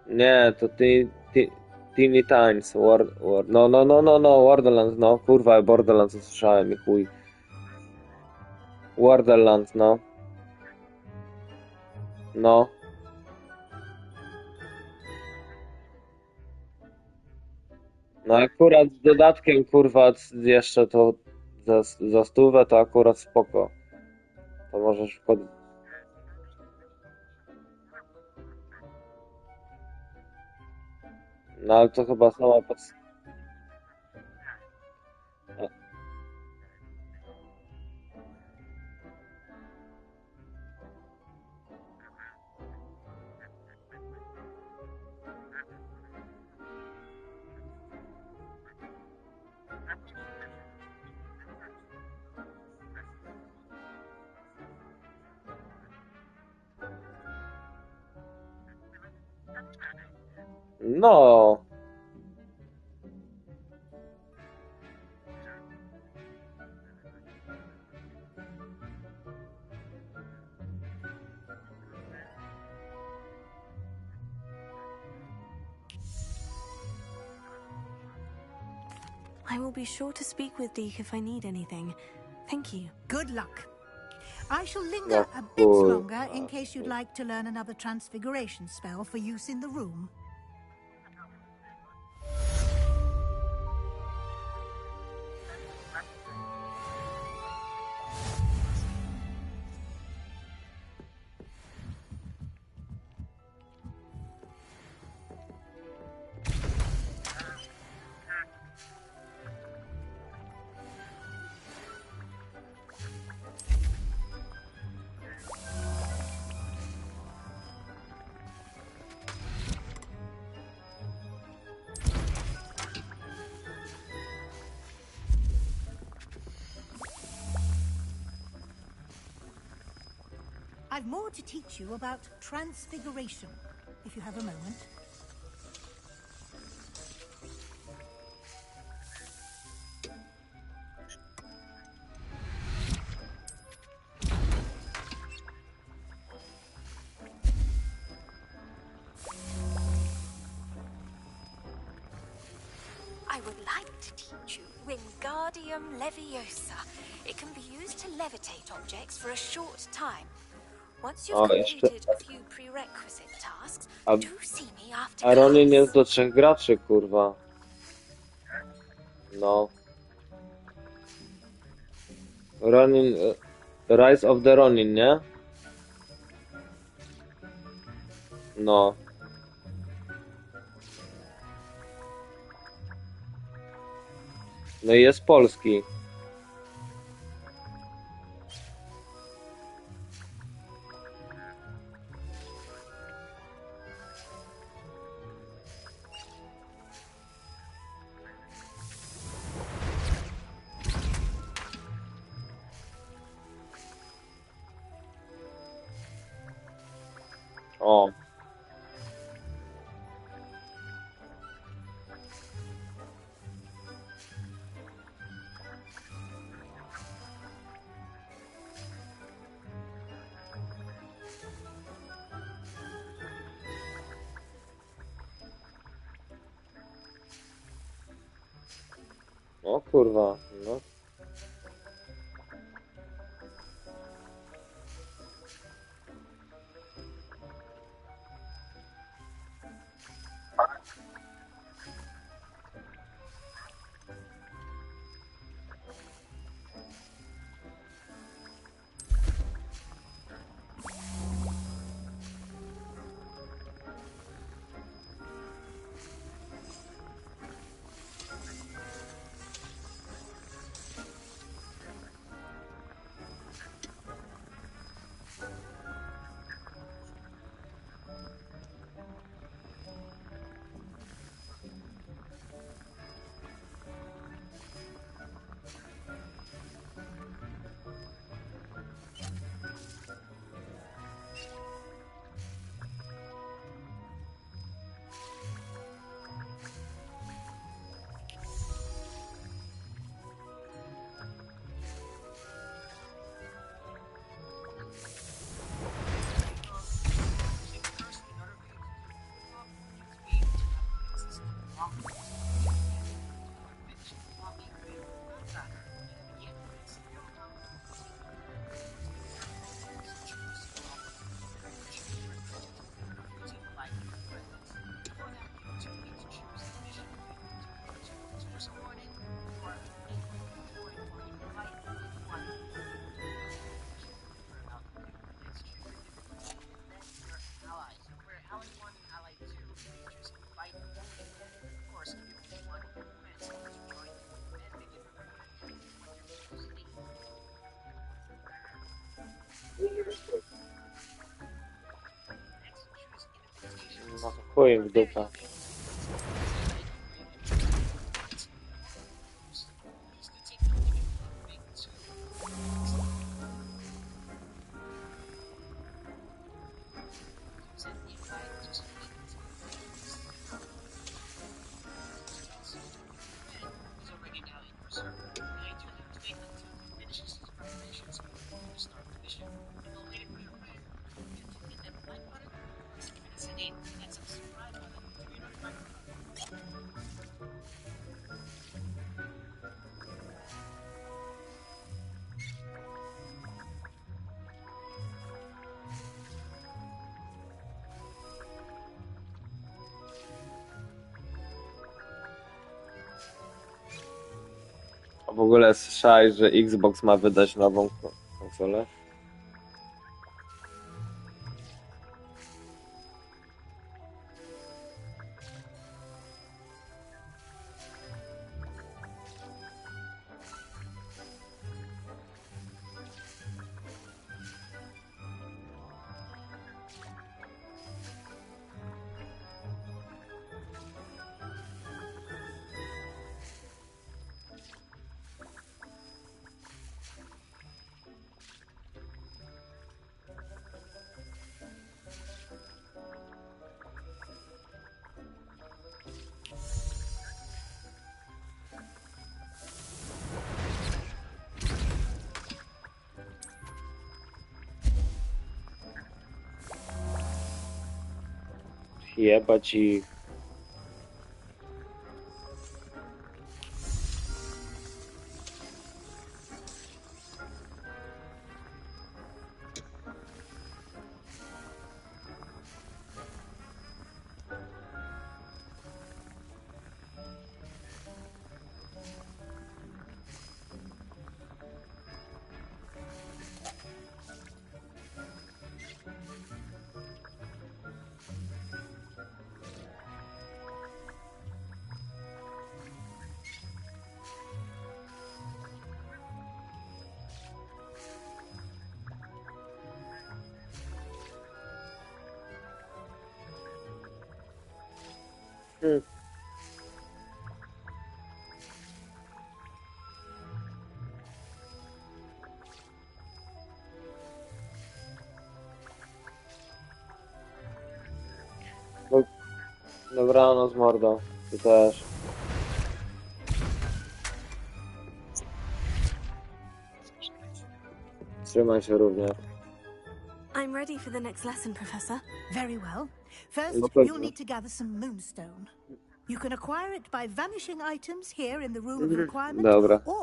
Nie, to Teeny Tines, no, Borderlands, no, kurwa, Borderlands usłyszałem i chuj. Borderlands, no. No. No akurat z dodatkiem, kurwa, jeszcze to za 100 to akurat spoko. To możesz wchodzić. No ale to chyba sama No. I will be sure to speak with Deke if I need anything. Thank you. Good luck. I shall linger a bit longer in case you'd like to learn another transfiguration spell for use in the room. I've more to teach you about transfiguration, if you have a moment. I would like to teach you Wingardium Leviosa. It can be used to levitate objects for a short time. Once you've completed a few prerequisite tasks, do see me after A Ronin jest do 3 graczy, kurwa. No. Ronin... Rise of the Ronin, nie? No. No i jest polski. O. O kurwa, no. Chuj im w dupę. A w ogóle słyszałeś, że Xbox ma wydać nową konsolę? Jebać ich. Dobranoc, mordo. Ty też. Trzymaj się również. I'm ready for the next lesson, Professor. Very well. First, No pewnie. you'll need to gather some moonstone. You can acquire it by vanishing items here in the room of requirement, Dobra. or